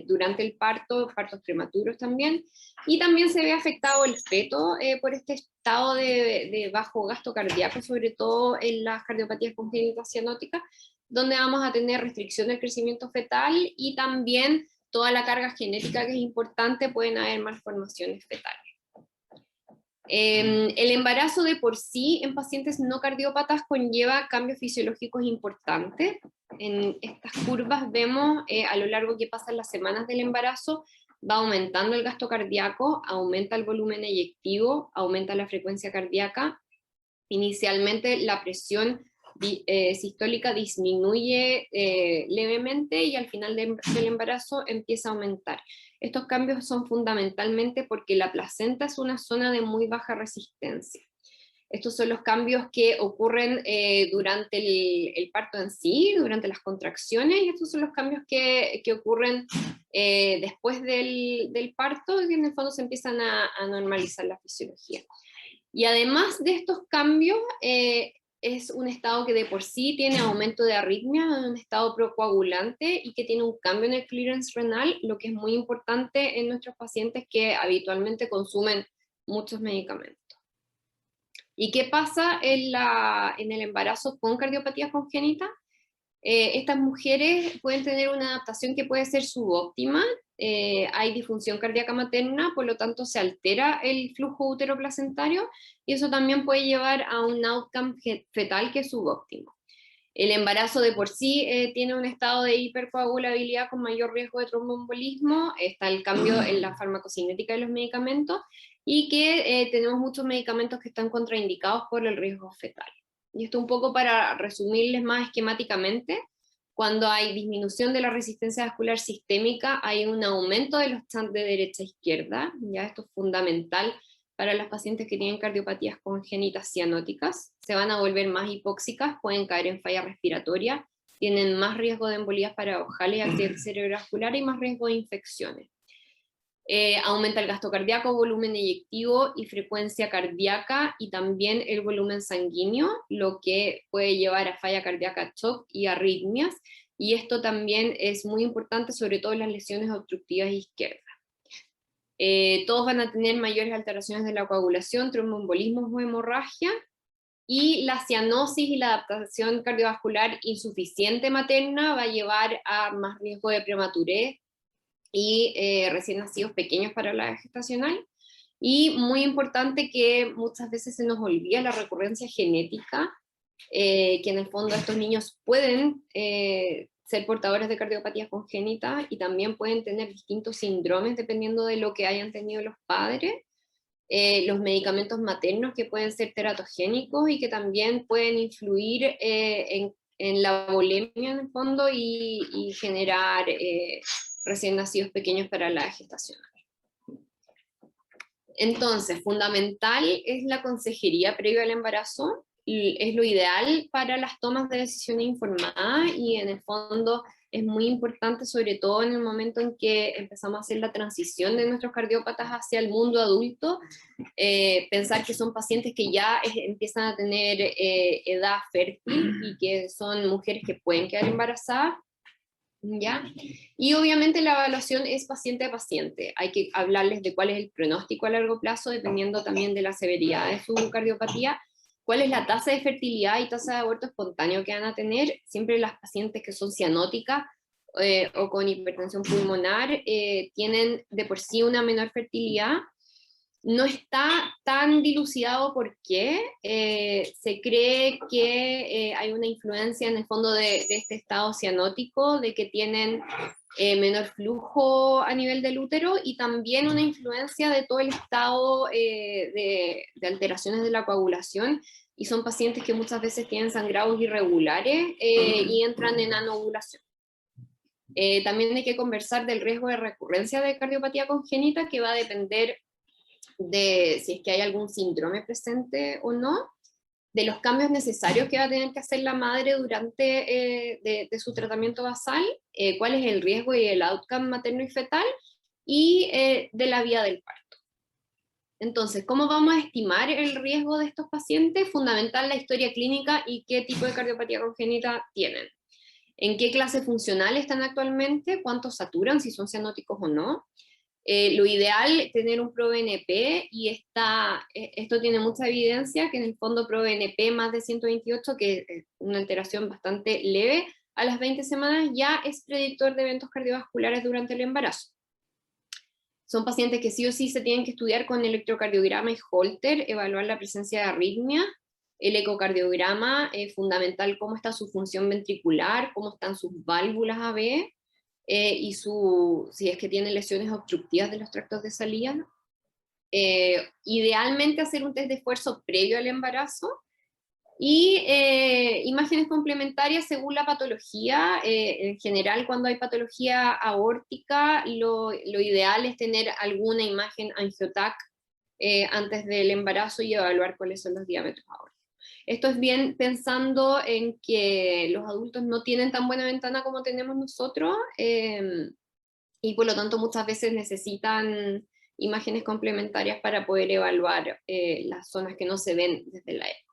durante el parto, partos prematuros también. Y también se ve afectado el feto por este estado de bajo gasto cardíaco, sobre todo en las cardiopatías congénitas cianóticas, donde vamos a tener restricción del crecimiento fetal y también toda la carga genética que es importante, pueden haber malformaciones fetales. El embarazo de por sí en pacientes no cardiópatas conlleva cambios fisiológicos importantes. En estas curvas vemos a lo largo que pasan las semanas del embarazo, va aumentando el gasto cardíaco, aumenta el volumen eyectivo, aumenta la frecuencia cardíaca. Inicialmente la presión sistólica disminuye levemente y al final del embarazo empieza a aumentar. Estos cambios son fundamentalmente porque la placenta es una zona de muy baja resistencia. Estos son los cambios que ocurren durante el parto en sí, durante las contracciones, y estos son los cambios que ocurren después del parto, y en el fondo se empiezan a normalizar la fisiología. Y además de estos cambios, es un estado que de por sí tiene aumento de arritmia, un estado procoagulante y que tiene un cambio en el clearance renal, lo que es muy importante en nuestros pacientes que habitualmente consumen muchos medicamentos. ¿Y qué pasa en el embarazo con cardiopatía congénita? Estas mujeres pueden tener una adaptación que puede ser subóptima, hay disfunción cardíaca materna, por lo tanto se altera el flujo uteroplacentario y eso también puede llevar a un outcome fetal que es subóptimo. El embarazo de por sí tiene un estado de hipercoagulabilidad con mayor riesgo de tromboembolismo, está el cambio en la farmacocinética de los medicamentos y que tenemos muchos medicamentos que están contraindicados por el riesgo fetal. Y esto un poco para resumirles más esquemáticamente: cuando hay disminución de la resistencia vascular sistémica, hay un aumento de los shunts de derecha a izquierda, ya esto es fundamental para las pacientes que tienen cardiopatías congénitas cianóticas, se van a volver más hipóxicas, pueden caer en falla respiratoria, tienen más riesgo de embolías paradojales y accidentes cerebrovasculares y más riesgo de infecciones. Aumenta el gasto cardíaco, volumen eyectivo y frecuencia cardíaca, y también el volumen sanguíneo, lo que puede llevar a falla cardíaca, shock y arritmias, y esto también es muy importante, sobre todo en las lesiones obstructivas izquierdas. Todos van a tener mayores alteraciones de la coagulación, tromboembolismos o hemorragia, y la cianosis y la adaptación cardiovascular insuficiente materna va a llevar a más riesgo de prematurez y recién nacidos pequeños para la gestacional. Y muy importante, que muchas veces se nos olvida la recurrencia genética, que en el fondo estos niños pueden ser portadores de cardiopatías congénitas y también pueden tener distintos síndromes dependiendo de lo que hayan tenido los padres. Los medicamentos maternos que pueden ser teratogénicos y que también pueden influir en la volemia en el fondo y generar recién nacidos pequeños para la gestación. Entonces, fundamental es la consejería previo al embarazo, es lo ideal para las tomas de decisiones informadas y en el fondo es muy importante, sobre todo en el momento en que empezamos a hacer la transición de nuestros cardiópatas hacia el mundo adulto, pensar que son pacientes que ya empiezan a tener edad fértil y que son mujeres que pueden quedar embarazadas, ¿ya? Y obviamente la evaluación es paciente a paciente, hay que hablarles de cuál es el pronóstico a largo plazo, dependiendo también de la severidad de su cardiopatía, cuál es la tasa de fertilidad y tasa de aborto espontáneo que van a tener. Siempre las pacientes que son cianóticas o con hipertensión pulmonar tienen de por sí una menor fertilidad. No está tan dilucidado por qué. Se cree que hay una influencia en el fondo de este estado cianótico, de que tienen menor flujo a nivel del útero, y también una influencia de todo el estado de alteraciones de la coagulación, y son pacientes que muchas veces tienen sangrados irregulares y entran en anovulación. También hay que conversar del riesgo de recurrencia de cardiopatía congénita, que va a depender de si es que hay algún síndrome presente o no, de los cambios necesarios que va a tener que hacer la madre durante de su tratamiento basal, cuál es el riesgo y el outcome materno y fetal, y de la vía del parto. Entonces, ¿cómo vamos a estimar el riesgo de estos pacientes? Fundamental la historia clínica y qué tipo de cardiopatía congénita tienen. ¿En qué clase funcional están actualmente? ¿Cuántos saturan? Si son cianóticos o no. Lo ideal es tener un ProBNP, y esto tiene mucha evidencia, que en el fondo ProBNP más de 128, que es una alteración bastante leve, a las 20 semanas ya es predictor de eventos cardiovasculares durante el embarazo. Son pacientes que sí o sí se tienen que estudiar con electrocardiograma y Holter, evaluar la presencia de arritmia. El ecocardiograma es fundamental, cómo está su función ventricular, cómo están sus válvulas AB, y si es que tiene lesiones obstructivas de los tractos de salida. Idealmente hacer un test de esfuerzo previo al embarazo, y imágenes complementarias según la patología. En general, cuando hay patología aórtica, lo ideal es tener alguna imagen angiotac antes del embarazo y evaluar cuáles son los diámetros aórticos. Esto es bien pensando en que los adultos no tienen tan buena ventana como tenemos nosotros, y por lo tanto muchas veces necesitan imágenes complementarias para poder evaluar las zonas que no se ven desde la ECO.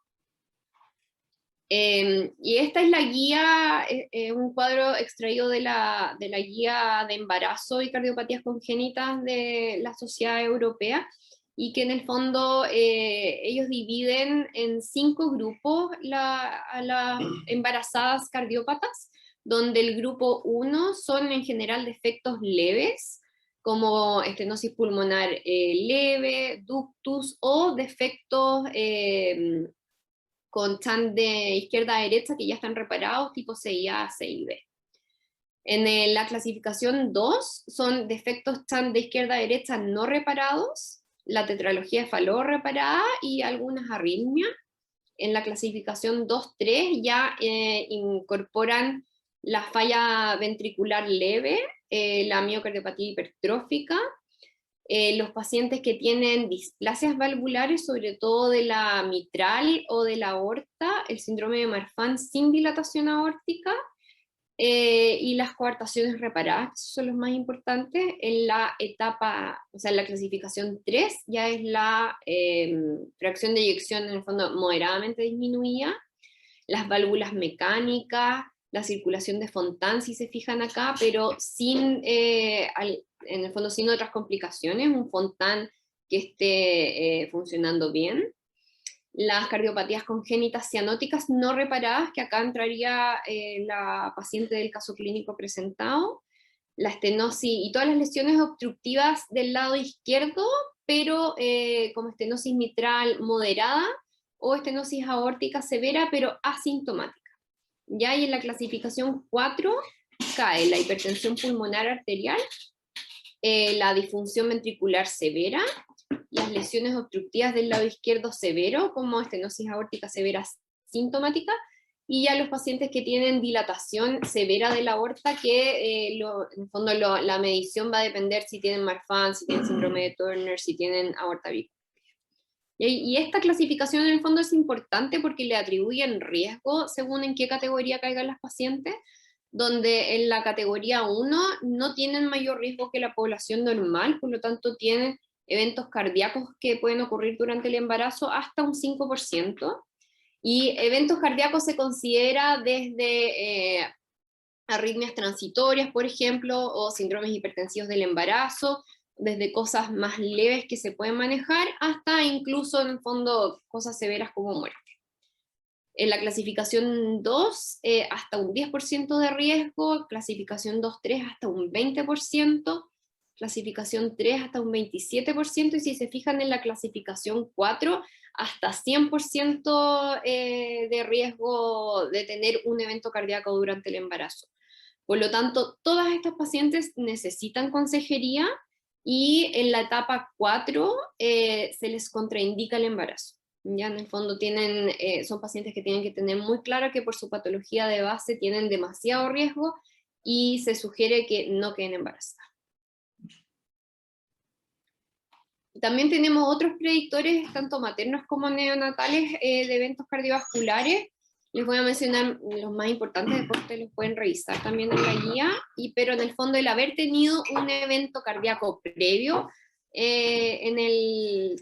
Y esta es la guía, un cuadro extraído de la guía de embarazo y cardiopatías congénitas de la Sociedad Europea, y que en el fondo ellos dividen en 5 grupos a las embarazadas cardiópatas, donde el grupo 1 son en general defectos leves, como estenosis pulmonar leve, ductus, o defectos con TAN de izquierda a derecha que ya están reparados, tipo CIA, CIB. En la clasificación 2 son defectos TAN de izquierda a derecha no reparados, la tetralogía de Fallot reparada y algunas arritmias. En la clasificación 2-3 ya incorporan la falla ventricular leve, la miocardiopatía hipertrófica, los pacientes que tienen displasias valvulares, sobre todo de la mitral o de la aorta, el síndrome de Marfan sin dilatación aórtica, y las coartaciones reparadas, que son los más importantes. En la etapa, o sea, en la clasificación 3 ya es la fracción de eyección en el fondo moderadamente disminuida, las válvulas mecánicas, la circulación de Fontan, si se fijan acá, pero sin, en el fondo sin otras complicaciones, un Fontan que esté funcionando bien. Las cardiopatías congénitas cianóticas no reparadas, que acá entraría la paciente del caso clínico presentado, la estenosis y todas las lesiones obstructivas del lado izquierdo, pero como estenosis mitral moderada o estenosis aórtica severa, pero asintomática. Ya, y en la clasificación 4 cae la hipertensión pulmonar arterial, la disfunción ventricular severa, las lesiones obstructivas del lado izquierdo severo, como estenosis aórtica severa sintomática, y ya los pacientes que tienen dilatación severa de la aorta, que en el fondo la medición va a depender si tienen Marfan, si tienen síndrome de Turner, si tienen aorta bicúspide. Y esta clasificación en el fondo es importante porque le atribuyen riesgo según en qué categoría caigan las pacientes, donde en la categoría 1 no tienen mayor riesgo que la población normal, por lo tanto tienen eventos cardíacos que pueden ocurrir durante el embarazo hasta un 5%, y eventos cardíacos se considera desde arritmias transitorias, por ejemplo, o síndromes hipertensivos del embarazo, desde cosas más leves que se pueden manejar, hasta incluso en el fondo cosas severas como muerte. En la clasificación 2, hasta un 10% de riesgo, clasificación 2-3 hasta un 20%, clasificación 3 hasta un 27%, y si se fijan en la clasificación 4, hasta 100% de riesgo de tener un evento cardíaco durante el embarazo. Por lo tanto, todas estas pacientes necesitan consejería, y en la etapa 4 se les contraindica el embarazo. Ya en el fondo son pacientes que tienen que tener muy claro que por su patología de base tienen demasiado riesgo y se sugiere que no queden embarazadas. También tenemos otros predictores, tanto maternos como neonatales, de eventos cardiovasculares. Les voy a mencionar los más importantes, después ustedes los pueden revisar también en la guía, pero en el fondo el haber tenido un evento cardíaco previo,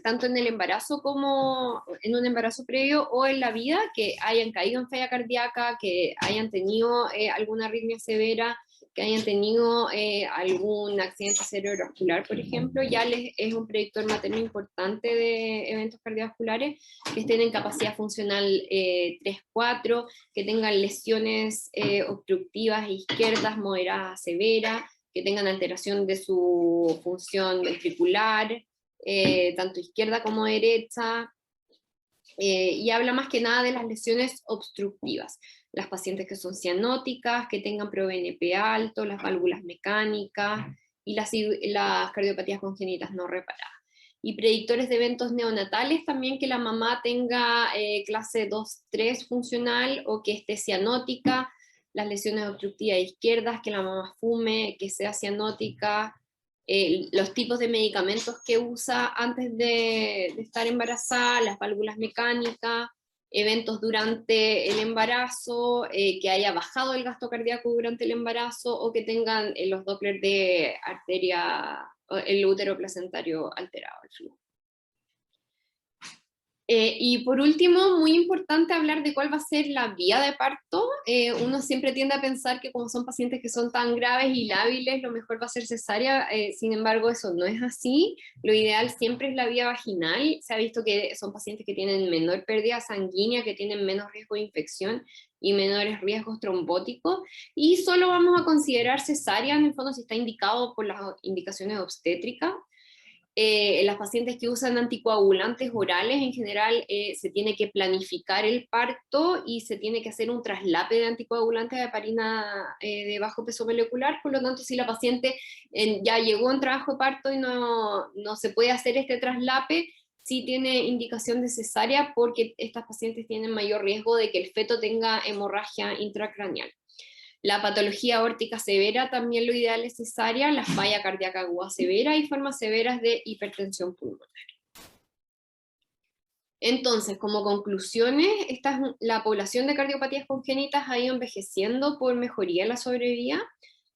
tanto en el embarazo como en un embarazo previo o en la vida, que hayan caído en falla cardíaca, que hayan tenido alguna arritmia severa, que hayan tenido algún accidente cerebrovascular, por ejemplo, ya es un predictor materno importante de eventos cardiovasculares, que estén en capacidad funcional 3-4, que tengan lesiones obstructivas izquierdas moderadas a severas, que tengan alteración de su función ventricular, tanto izquierda como derecha, y habla más que nada de las lesiones obstructivas. Las pacientes que son cianóticas, que tengan pro-BNP alto, las válvulas mecánicas y las cardiopatías congénitas no reparadas. Y predictores de eventos neonatales también, que la mamá tenga clase 2-3 funcional o que esté cianótica, las lesiones obstructivas izquierdas, que la mamá fume, que sea cianótica, los tipos de medicamentos que usa antes de estar embarazada, las válvulas mecánicas, eventos durante el embarazo, que haya bajado el gasto cardíaco durante el embarazo, o que tengan los Doppler de arteria, el útero placentario alterado, el flujo. Y por último, muy importante hablar de cuál va a ser la vía de parto. Uno siempre tiende a pensar que como son pacientes que son tan graves y lábiles, lo mejor va a ser cesárea. Sin embargo, eso no es así. Lo ideal siempre es la vía vaginal. Se ha visto que son pacientes que tienen menor pérdida sanguínea, que tienen menos riesgo de infección y menores riesgos trombóticos. Y solo vamos a considerar cesárea, en el fondo, si está indicado por las indicaciones obstétricas. Las pacientes que usan anticoagulantes orales, en general se tiene que planificar el parto y se tiene que hacer un traslape de anticoagulantes de heparina de bajo peso molecular. Por lo tanto, si la paciente ya llegó en trabajo de parto y no se puede hacer este traslape, sí tiene indicación de cesárea, porque estas pacientes tienen mayor riesgo de que el feto tenga hemorragia intracraneal. La patología aórtica severa, también lo ideal es cesárea, la falla cardíaca aguda severa y formas severas de hipertensión pulmonar. Entonces, como conclusiones, la población de cardiopatías congénitas ha ido envejeciendo por mejoría en la sobrevida.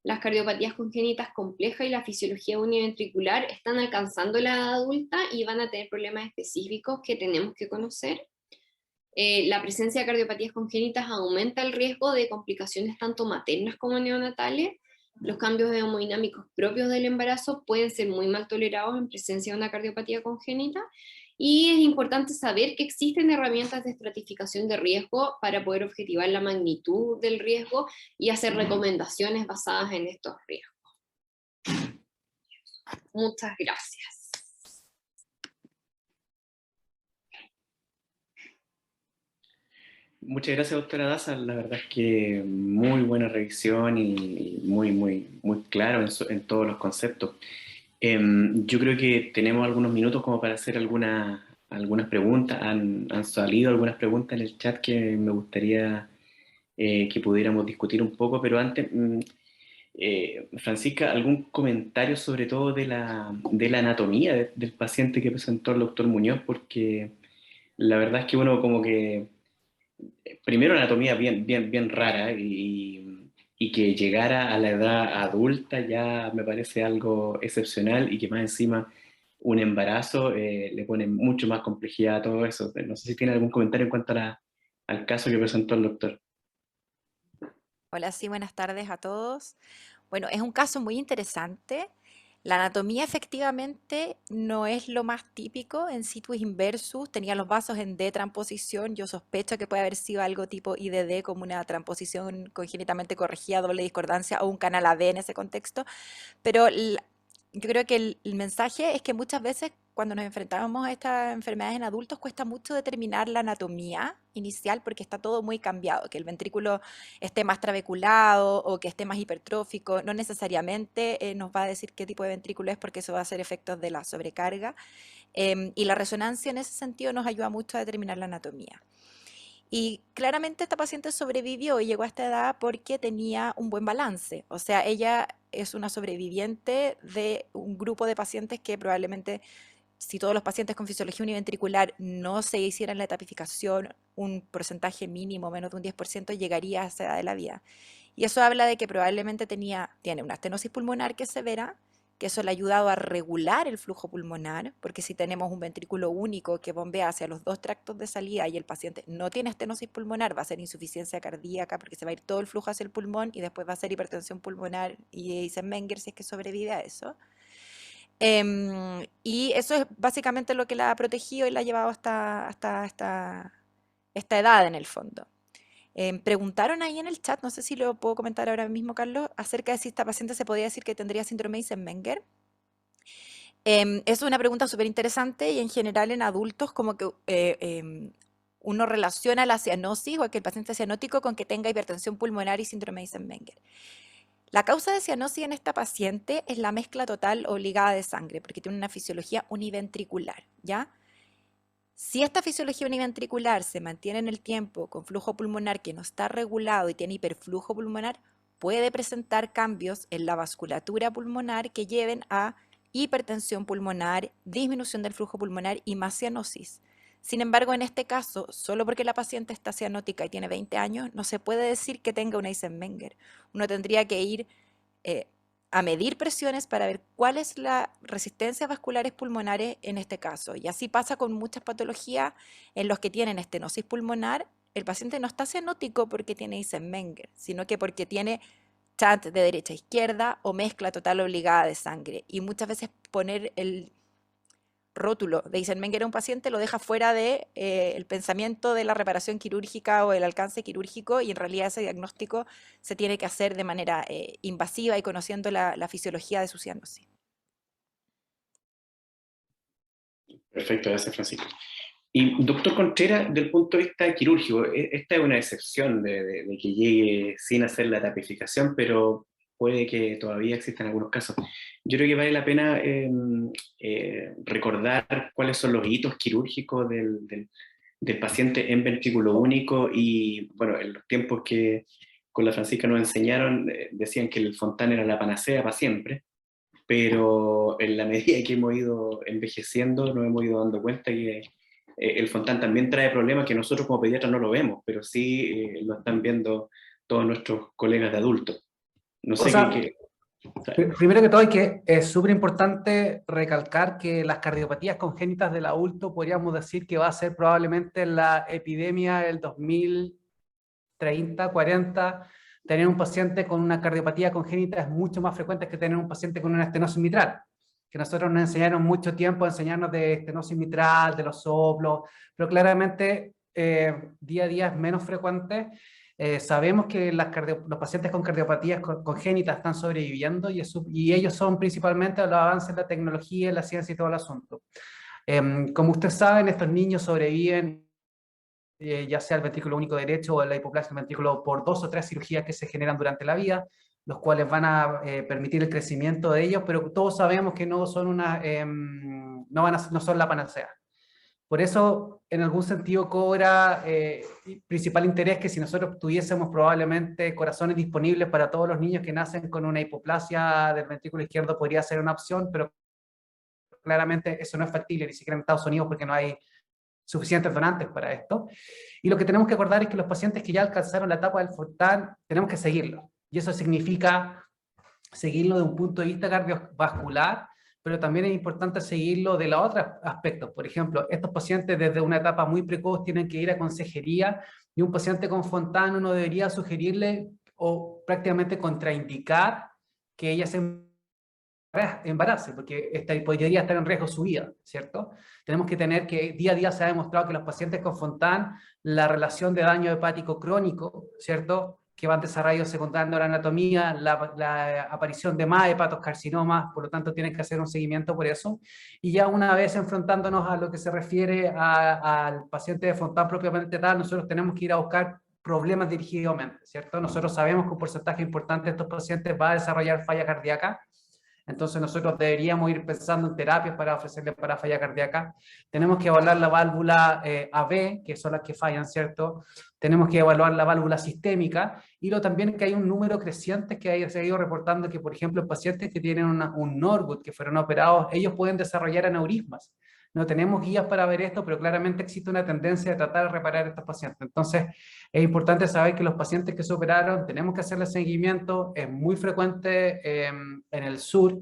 Las cardiopatías congénitas complejas y la fisiología univentricular están alcanzando la edad adulta y van a tener problemas específicos que tenemos que conocer. La presencia de cardiopatías congénitas aumenta el riesgo de complicaciones tanto maternas como neonatales. Los cambios hemodinámicos propios del embarazo pueden ser muy mal tolerados en presencia de una cardiopatía congénita, y es importante saber que existen herramientas de estratificación de riesgo para poder objetivar la magnitud del riesgo y hacer recomendaciones basadas en estos riesgos. Muchas gracias. Muchas gracias, doctora Daza. La verdad es que muy buena revisión y muy claro en todos los conceptos. Yo creo que tenemos algunos minutos como para hacer algunas preguntas. Han salido algunas preguntas en el chat que me gustaría que pudiéramos discutir un poco, pero antes, Francisca, ¿algún comentario sobre todo de la anatomía del paciente que presentó el doctor Muñoz? Porque la verdad es que uno como que, primero anatomía bien rara y que llegara a la edad adulta ya me parece algo excepcional y que más encima un embarazo le pone mucho más complejidad a todo eso. No sé si tiene algún comentario en cuanto al caso que presentó el doctor. Hola, sí, buenas tardes a todos. Bueno, es un caso muy interesante. La anatomía efectivamente no es lo más típico en situs inversus. Tenía los vasos en D-transposición. Yo sospecho que puede haber sido algo tipo IDD, como una transposición congénitamente corregida, doble discordancia o un canal AD en ese contexto. Pero yo creo que el mensaje es que muchas veces cuando nos enfrentamos a estas enfermedades en adultos cuesta mucho determinar la anatomía inicial porque está todo muy cambiado, que el ventrículo esté más trabeculado o que esté más hipertrófico, no necesariamente nos va a decir qué tipo de ventrículo es porque eso va a ser efectos de la sobrecarga. Y la resonancia en ese sentido nos ayuda mucho a determinar la anatomía. Y claramente esta paciente sobrevivió y llegó a esta edad porque tenía un buen balance. O sea, ella es una sobreviviente de un grupo de pacientes que probablemente, si todos los pacientes con fisiología univentricular no se hicieran la tapificación, un porcentaje mínimo, menos de un 10%, llegaría a esa edad de la vida. Y eso habla de que probablemente tiene una estenosis pulmonar que es severa, que eso le ha ayudado a regular el flujo pulmonar, porque si tenemos un ventrículo único que bombea hacia los dos tractos de salida y el paciente no tiene estenosis pulmonar, va a ser insuficiencia cardíaca porque se va a ir todo el flujo hacia el pulmón y después va a ser hipertensión pulmonar y Eisenmenger si es que sobrevive a eso. Y eso es básicamente lo que la ha protegido y la ha llevado hasta esta edad en el fondo. Preguntaron ahí en el chat, no sé si lo puedo comentar ahora mismo, Carlos, acerca de si esta paciente se podía decir que tendría síndrome de Eisenmenger. Es una pregunta súper interesante y en general en adultos como que uno relaciona la cianosis o que el paciente es cianótico con que tenga hipertensión pulmonar y síndrome de Eisenmenger. La causa de cianosis en esta paciente es la mezcla total obligada de sangre, porque tiene una fisiología univentricular, ¿ya? Si esta fisiología univentricular se mantiene en el tiempo con flujo pulmonar que no está regulado y tiene hiperflujo pulmonar, puede presentar cambios en la vasculatura pulmonar que lleven a hipertensión pulmonar, disminución del flujo pulmonar y más cianosis. Sin embargo, en este caso, solo porque la paciente está cianótica y tiene 20 años, no se puede decir que tenga una Eisenmenger. Uno tendría que ir a medir presiones para ver cuál es la resistencia vasculares pulmonares en este caso. Y así pasa con muchas patologías en los que tienen estenosis pulmonar. El paciente no está cianótico porque tiene Eisenmenger, sino que porque tiene chant de derecha a izquierda o mezcla total obligada de sangre. Y muchas veces poner el rótulo de Eisenmenger a un paciente lo deja fuera de el pensamiento de la reparación quirúrgica o el alcance quirúrgico y en realidad ese diagnóstico se tiene que hacer de manera invasiva y conociendo la fisiología de su cianosis. Perfecto, gracias Francisco. Y doctor Contreras, del punto de vista quirúrgico, esta es una excepción de que llegue sin hacer la tapificación, pero puede que todavía existan algunos casos. Yo creo que vale la pena recordar cuáles son los hitos quirúrgicos del paciente en ventrículo único y, bueno, en los tiempos que con la Francisca nos enseñaron, decían que el Fontán era la panacea para siempre, pero en la medida que hemos ido envejeciendo nos hemos ido dando cuenta que el Fontán también trae problemas que nosotros como pediatras no lo vemos, pero sí lo están viendo todos nuestros colegas de adultos. No sé Primero que todo, es súper importante recalcar que las cardiopatías congénitas del adulto podríamos decir que va a ser probablemente la epidemia del 2030, 40. Tener un paciente con una cardiopatía congénita es mucho más frecuente que tener un paciente con una estenosis mitral, que nosotros nos enseñaron mucho tiempo a enseñarnos de estenosis mitral, de los soplos, pero claramente día a día es menos frecuente. Sabemos que los pacientes con cardiopatías congénitas están sobreviviendo y ellos son principalmente los avances en la tecnología, en la ciencia y todo el asunto. Como ustedes saben, estos niños sobreviven ya sea el ventrículo único derecho o la hipoplasia del ventrículo por 2 o 3 cirugías que se generan durante la vida, los cuales van a permitir el crecimiento de ellos, pero todos sabemos que no son, no son la panacea. Por eso, en algún sentido, cobra principal interés que si nosotros tuviésemos probablemente corazones disponibles para todos los niños que nacen con una hipoplasia del ventrículo izquierdo, podría ser una opción, pero claramente eso no es factible, ni siquiera en Estados Unidos, porque no hay suficientes donantes para esto. Y lo que tenemos que acordar es que los pacientes que ya alcanzaron la etapa del Fontan, tenemos que seguirlos. Y eso significa seguirlo de un punto de vista cardiovascular, pero también es importante seguirlo de los otros aspectos. Por ejemplo, estos pacientes desde una etapa muy precoz tienen que ir a consejería, y un paciente con Fontan uno debería sugerirle o prácticamente contraindicar que ella se embarace, porque podría estar en riesgo su vida, ¿cierto? Tenemos que tener que, día a día se ha demostrado que los pacientes con Fontan, la relación de daño hepático crónico, ¿cierto?, que van desarrollo secundario de la anatomía, la aparición de más hepatoscarcinomas, por lo tanto tienen que hacer un seguimiento por eso. Y ya una vez enfrentándonos a lo que se refiere al paciente de Fontan propiamente tal, nosotros tenemos que ir a buscar problemas dirigidamente, ¿cierto? Nosotros sabemos que un porcentaje importante de estos pacientes va a desarrollar falla cardíaca. Entonces nosotros deberíamos ir pensando en terapias para ofrecerle para falla cardíaca. Tenemos que evaluar la válvula AB, que son las que fallan, ¿cierto? Tenemos que evaluar la válvula sistémica, y también que hay un número creciente que se ha ido reportando que, por ejemplo, pacientes que tienen un Norwood, que fueron operados, ellos pueden desarrollar aneurismas. No tenemos guías para ver esto, pero claramente existe una tendencia de tratar de reparar a estos pacientes. Entonces, es importante saber que los pacientes que se operaron, tenemos que hacerle seguimiento. Es muy frecuente en el sur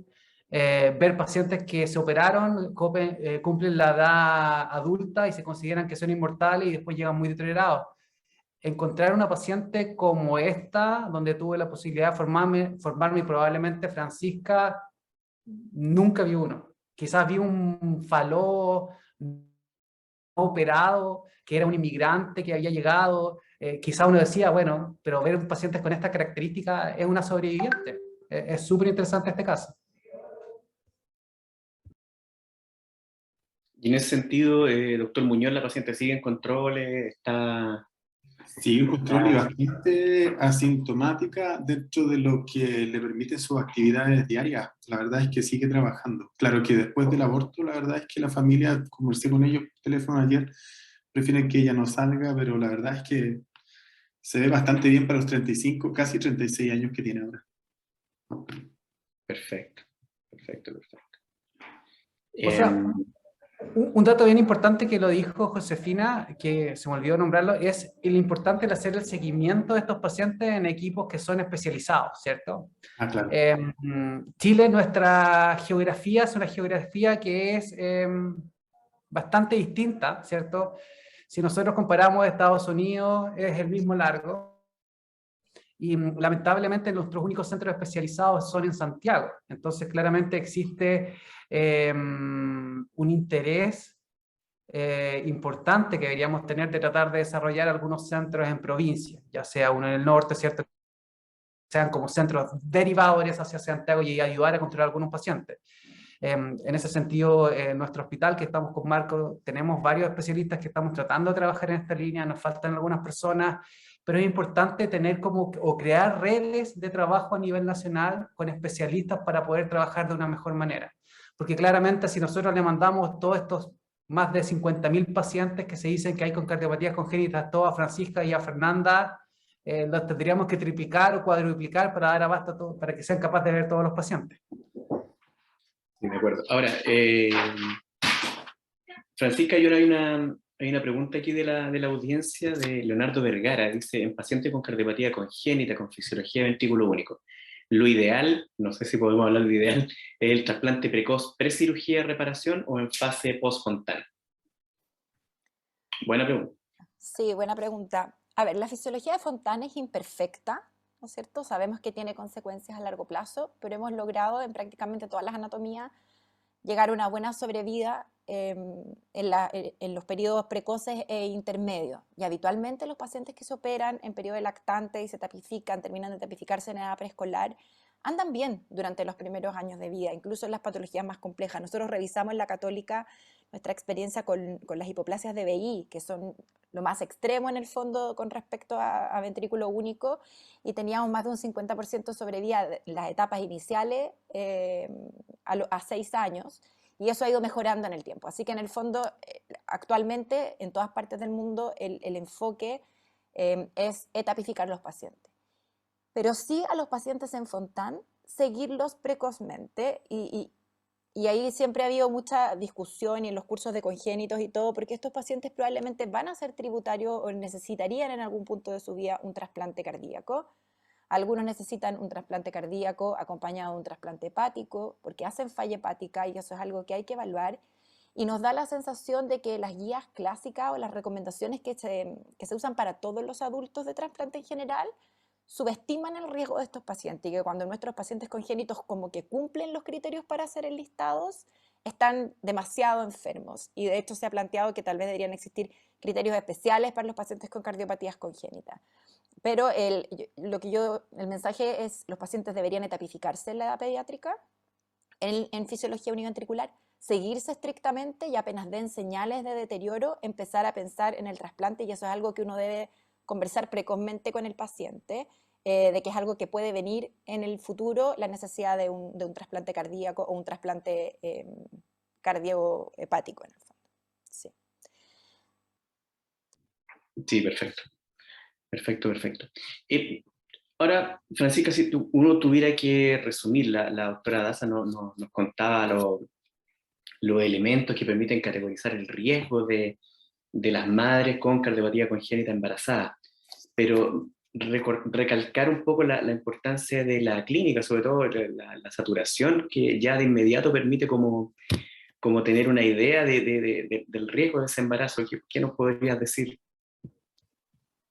ver pacientes que se operaron, cumplen la edad adulta y se consideran que son inmortales y después llegan muy deteriorados. Encontrar una paciente como esta, donde tuve la posibilidad de formarme y probablemente Francisca, nunca vi uno. Quizás vi un faló no operado, que era un inmigrante que había llegado. Quizás uno decía, bueno, pero ver pacientes con estas características es una sobreviviente. Es súper interesante este caso. Y en ese sentido, doctor Muñoz, la paciente sigue en control, está... Sí, un control y bastante asintomática dentro de lo que le permiten sus actividades diarias. La verdad es que sigue trabajando. Claro que después del aborto, la verdad es que la familia, conversé con ellos por teléfono ayer, prefieren que ella no salga, pero la verdad es que se ve bastante bien para los 35, casi 36 años que tiene ahora. Perfecto, perfecto, perfecto. O sea, un dato bien importante que lo dijo Josefina, que se me olvidó nombrarlo, es el importante de hacer el seguimiento de estos pacientes en equipos que son especializados, ¿cierto? Ah, claro. Chile, nuestra geografía es una geografía que es bastante distinta, ¿cierto? Si nosotros comparamos Estados Unidos, es el mismo largo. Y lamentablemente nuestros únicos centros especializados son en Santiago. Entonces claramente existe un interés importante que deberíamos tener de tratar de desarrollar algunos centros en provincia, ya sea uno en el norte, ¿cierto?, sean como centros derivadores hacia Santiago y ayudar a controlar algunos pacientes. En ese sentido, en nuestro hospital, que estamos con Marco, tenemos varios especialistas que estamos tratando de trabajar en esta línea, nos faltan algunas personas, pero es importante tener o crear redes de trabajo a nivel nacional con especialistas para poder trabajar de una mejor manera. Porque claramente si nosotros le mandamos todos estos más de 50.000 pacientes que se dicen que hay con cardiopatías congénitas, todo a Francisca y a Fernanda, los tendríamos que triplicar o cuadruplicar para dar abasto para que sean capaces de ver todos los pacientes. Sí, de acuerdo. Ahora, Francisca, hay una pregunta aquí de la audiencia de Leonardo Vergara. Dice, en paciente con cardiopatía congénita, con fisiología de ventrículo único, lo ideal, no sé si podemos hablar de ideal, es el trasplante precoz pre-cirugía de reparación o en fase post-Fontan. Buena pregunta. Sí, buena pregunta. A ver, la fisiología de Fontan es imperfecta, ¿no es cierto? Sabemos que tiene consecuencias a largo plazo, pero hemos logrado en prácticamente todas las anatomías llegar a una buena sobrevida en los periodos precoces e intermedios. Y habitualmente los pacientes que se operan en periodo de lactante y se tapifican, terminan de tapificarse en edad preescolar, andan bien durante los primeros años de vida, incluso en las patologías más complejas. Nosotros revisamos en la Católica nuestra experiencia con las hipoplasias de BI, que son lo más extremo en el fondo con respecto a ventrículo único, y teníamos más de un 50% de sobrevida en las etapas iniciales a 6 años, y eso ha ido mejorando en el tiempo. Así que en el fondo, actualmente, en todas partes del mundo, el enfoque es etapificar los pacientes. Pero sí a los pacientes en Fontán, seguirlos precozmente, y ahí siempre ha habido mucha discusión y en los cursos de congénitos y todo, porque estos pacientes probablemente van a ser tributarios o necesitarían en algún punto de su vida un trasplante cardíaco. Algunos necesitan un trasplante cardíaco acompañado de un trasplante hepático, porque hacen falla hepática y eso es algo que hay que evaluar. Y nos da la sensación de que las guías clásicas o las recomendaciones que se usan para todos los adultos de trasplante en general subestiman el riesgo de estos pacientes, y que cuando nuestros pacientes congénitos como que cumplen los criterios para ser enlistados, están demasiado enfermos. Y de hecho se ha planteado que tal vez deberían existir criterios especiales para los pacientes con cardiopatías congénitas. Pero el mensaje es: los pacientes deberían etapificarse en la edad pediátrica, en fisiología univentricular, seguirse estrictamente, y apenas den señales de deterioro, empezar a pensar en el trasplante, y eso es algo que uno debe conversar precozmente con el paciente, de que es algo que puede venir en el futuro, la necesidad de un trasplante cardíaco o un trasplante cardiohepático en el fondo. Sí. Sí, perfecto. Perfecto. Ahora, Francisca, si uno tuviera que resumir, la doctora Daza nos contaba los elementos que permiten categorizar el riesgo de las madres con cardiopatía congénita embarazada, pero recalcar un poco la importancia de la clínica, sobre todo la saturación, que ya de inmediato permite como tener una idea del riesgo de ese embarazo. ¿Qué nos podrías decir?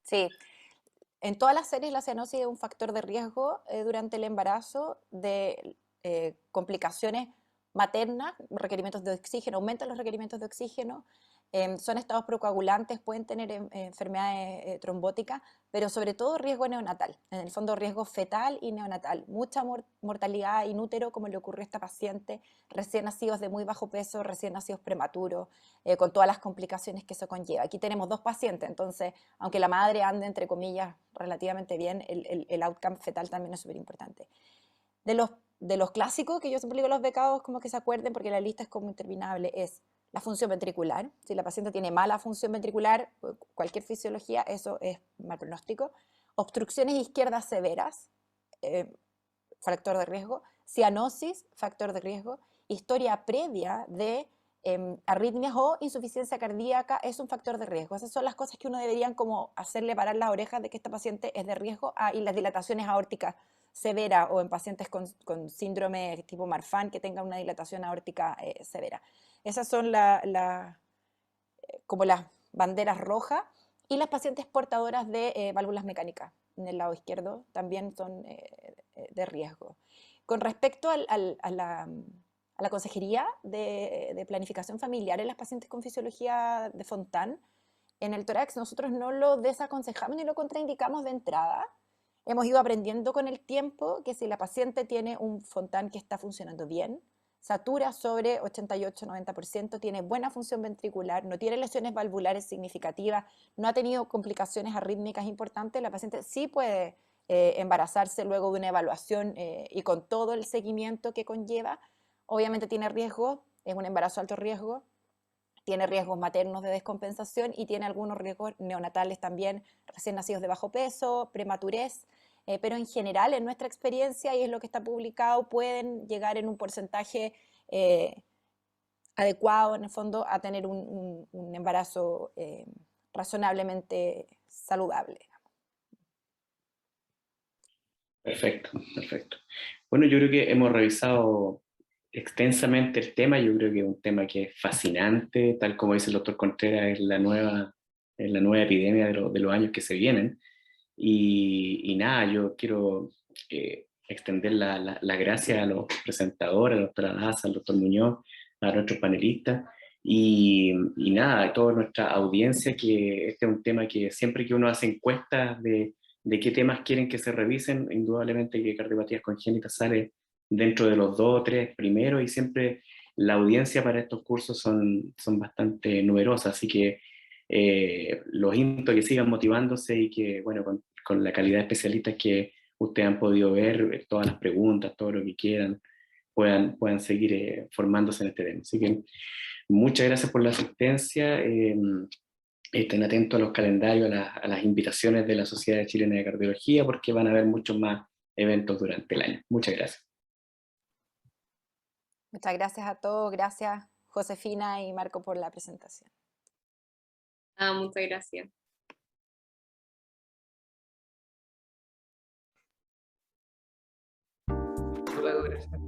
Sí. En todas las series, la cianosis es un factor de riesgo durante el embarazo de complicaciones maternas, requerimientos de oxígeno, aumentan los requerimientos de oxígeno, son estados procoagulantes, pueden tener enfermedades trombóticas, pero sobre todo riesgo neonatal, en el fondo riesgo fetal y neonatal. Mucha mortalidad in útero, como le ocurrió a esta paciente, recién nacidos de muy bajo peso, recién nacidos prematuros, con todas las complicaciones que eso conlleva. Aquí tenemos 2 pacientes, entonces, aunque la madre ande, entre comillas, relativamente bien, el outcome fetal también es súper importante. De los clásicos que yo siempre digo a los becados, como que se acuerden, porque la lista es como interminable, es la función ventricular. Si la paciente tiene mala función ventricular, cualquier fisiología, eso es mal pronóstico. Obstrucciones izquierdas severas, factor de riesgo. Cianosis, factor de riesgo. Historia previa de arritmias o insuficiencia cardíaca es un factor de riesgo. Esas son las cosas que uno debería como hacerle parar las orejas de que esta paciente es de riesgo. Y las dilataciones aórticas severa, o en pacientes con síndrome tipo Marfan que tengan una dilatación aórtica severa. Esas son como las banderas rojas. Y las pacientes portadoras de válvulas mecánicas en el lado izquierdo también son de riesgo. Con respecto a la consejería de planificación familiar en las pacientes con fisiología de Fontán, en el tórax nosotros no lo desaconsejamos ni lo contraindicamos de entrada. Hemos ido aprendiendo con el tiempo que si la paciente tiene un Fontán que está funcionando bien, satura sobre 88-90%, tiene buena función ventricular, no tiene lesiones valvulares significativas, no ha tenido complicaciones arrítmicas importantes, la paciente sí puede embarazarse luego de una evaluación y con todo el seguimiento que conlleva. Obviamente tiene riesgo, es un embarazo alto riesgo, tiene riesgos maternos de descompensación y tiene algunos riesgos neonatales también, recién nacidos de bajo peso, prematurez, pero en general, en nuestra experiencia, y es lo que está publicado, pueden llegar en un porcentaje adecuado, en el fondo, a tener un embarazo razonablemente saludable. Perfecto. Bueno, yo creo que hemos revisado extensamente el tema. Yo creo que es un tema que es fascinante, tal como dice el doctor Contreras, es la nueva epidemia de los años que se vienen. Y nada, yo quiero extender la gracia a los presentadores, a la doctora Daza, al doctor Muñoz, a nuestros panelistas, y nada, a toda nuestra audiencia, que este es un tema que siempre que uno hace encuestas de qué temas quieren que se revisen, indudablemente que cardiopatías congénitas sale dentro de los 2 o 3 primeros, y siempre la audiencia para estos cursos son bastante numerosas, así que los invito a que sigan motivándose y que, bueno, con la calidad de especialistas que ustedes han podido ver, todas las preguntas, todo lo que quieran, puedan seguir formándose en este tema. Así que muchas gracias por la asistencia. Estén atentos a los calendarios, a las invitaciones de la Sociedad Chilena de Cardiología, porque van a haber muchos más eventos durante el año. Muchas gracias. Muchas gracias a todos. Gracias, Josefina y Marco, por la presentación. Muchas gracias. Hasta luego, gracias.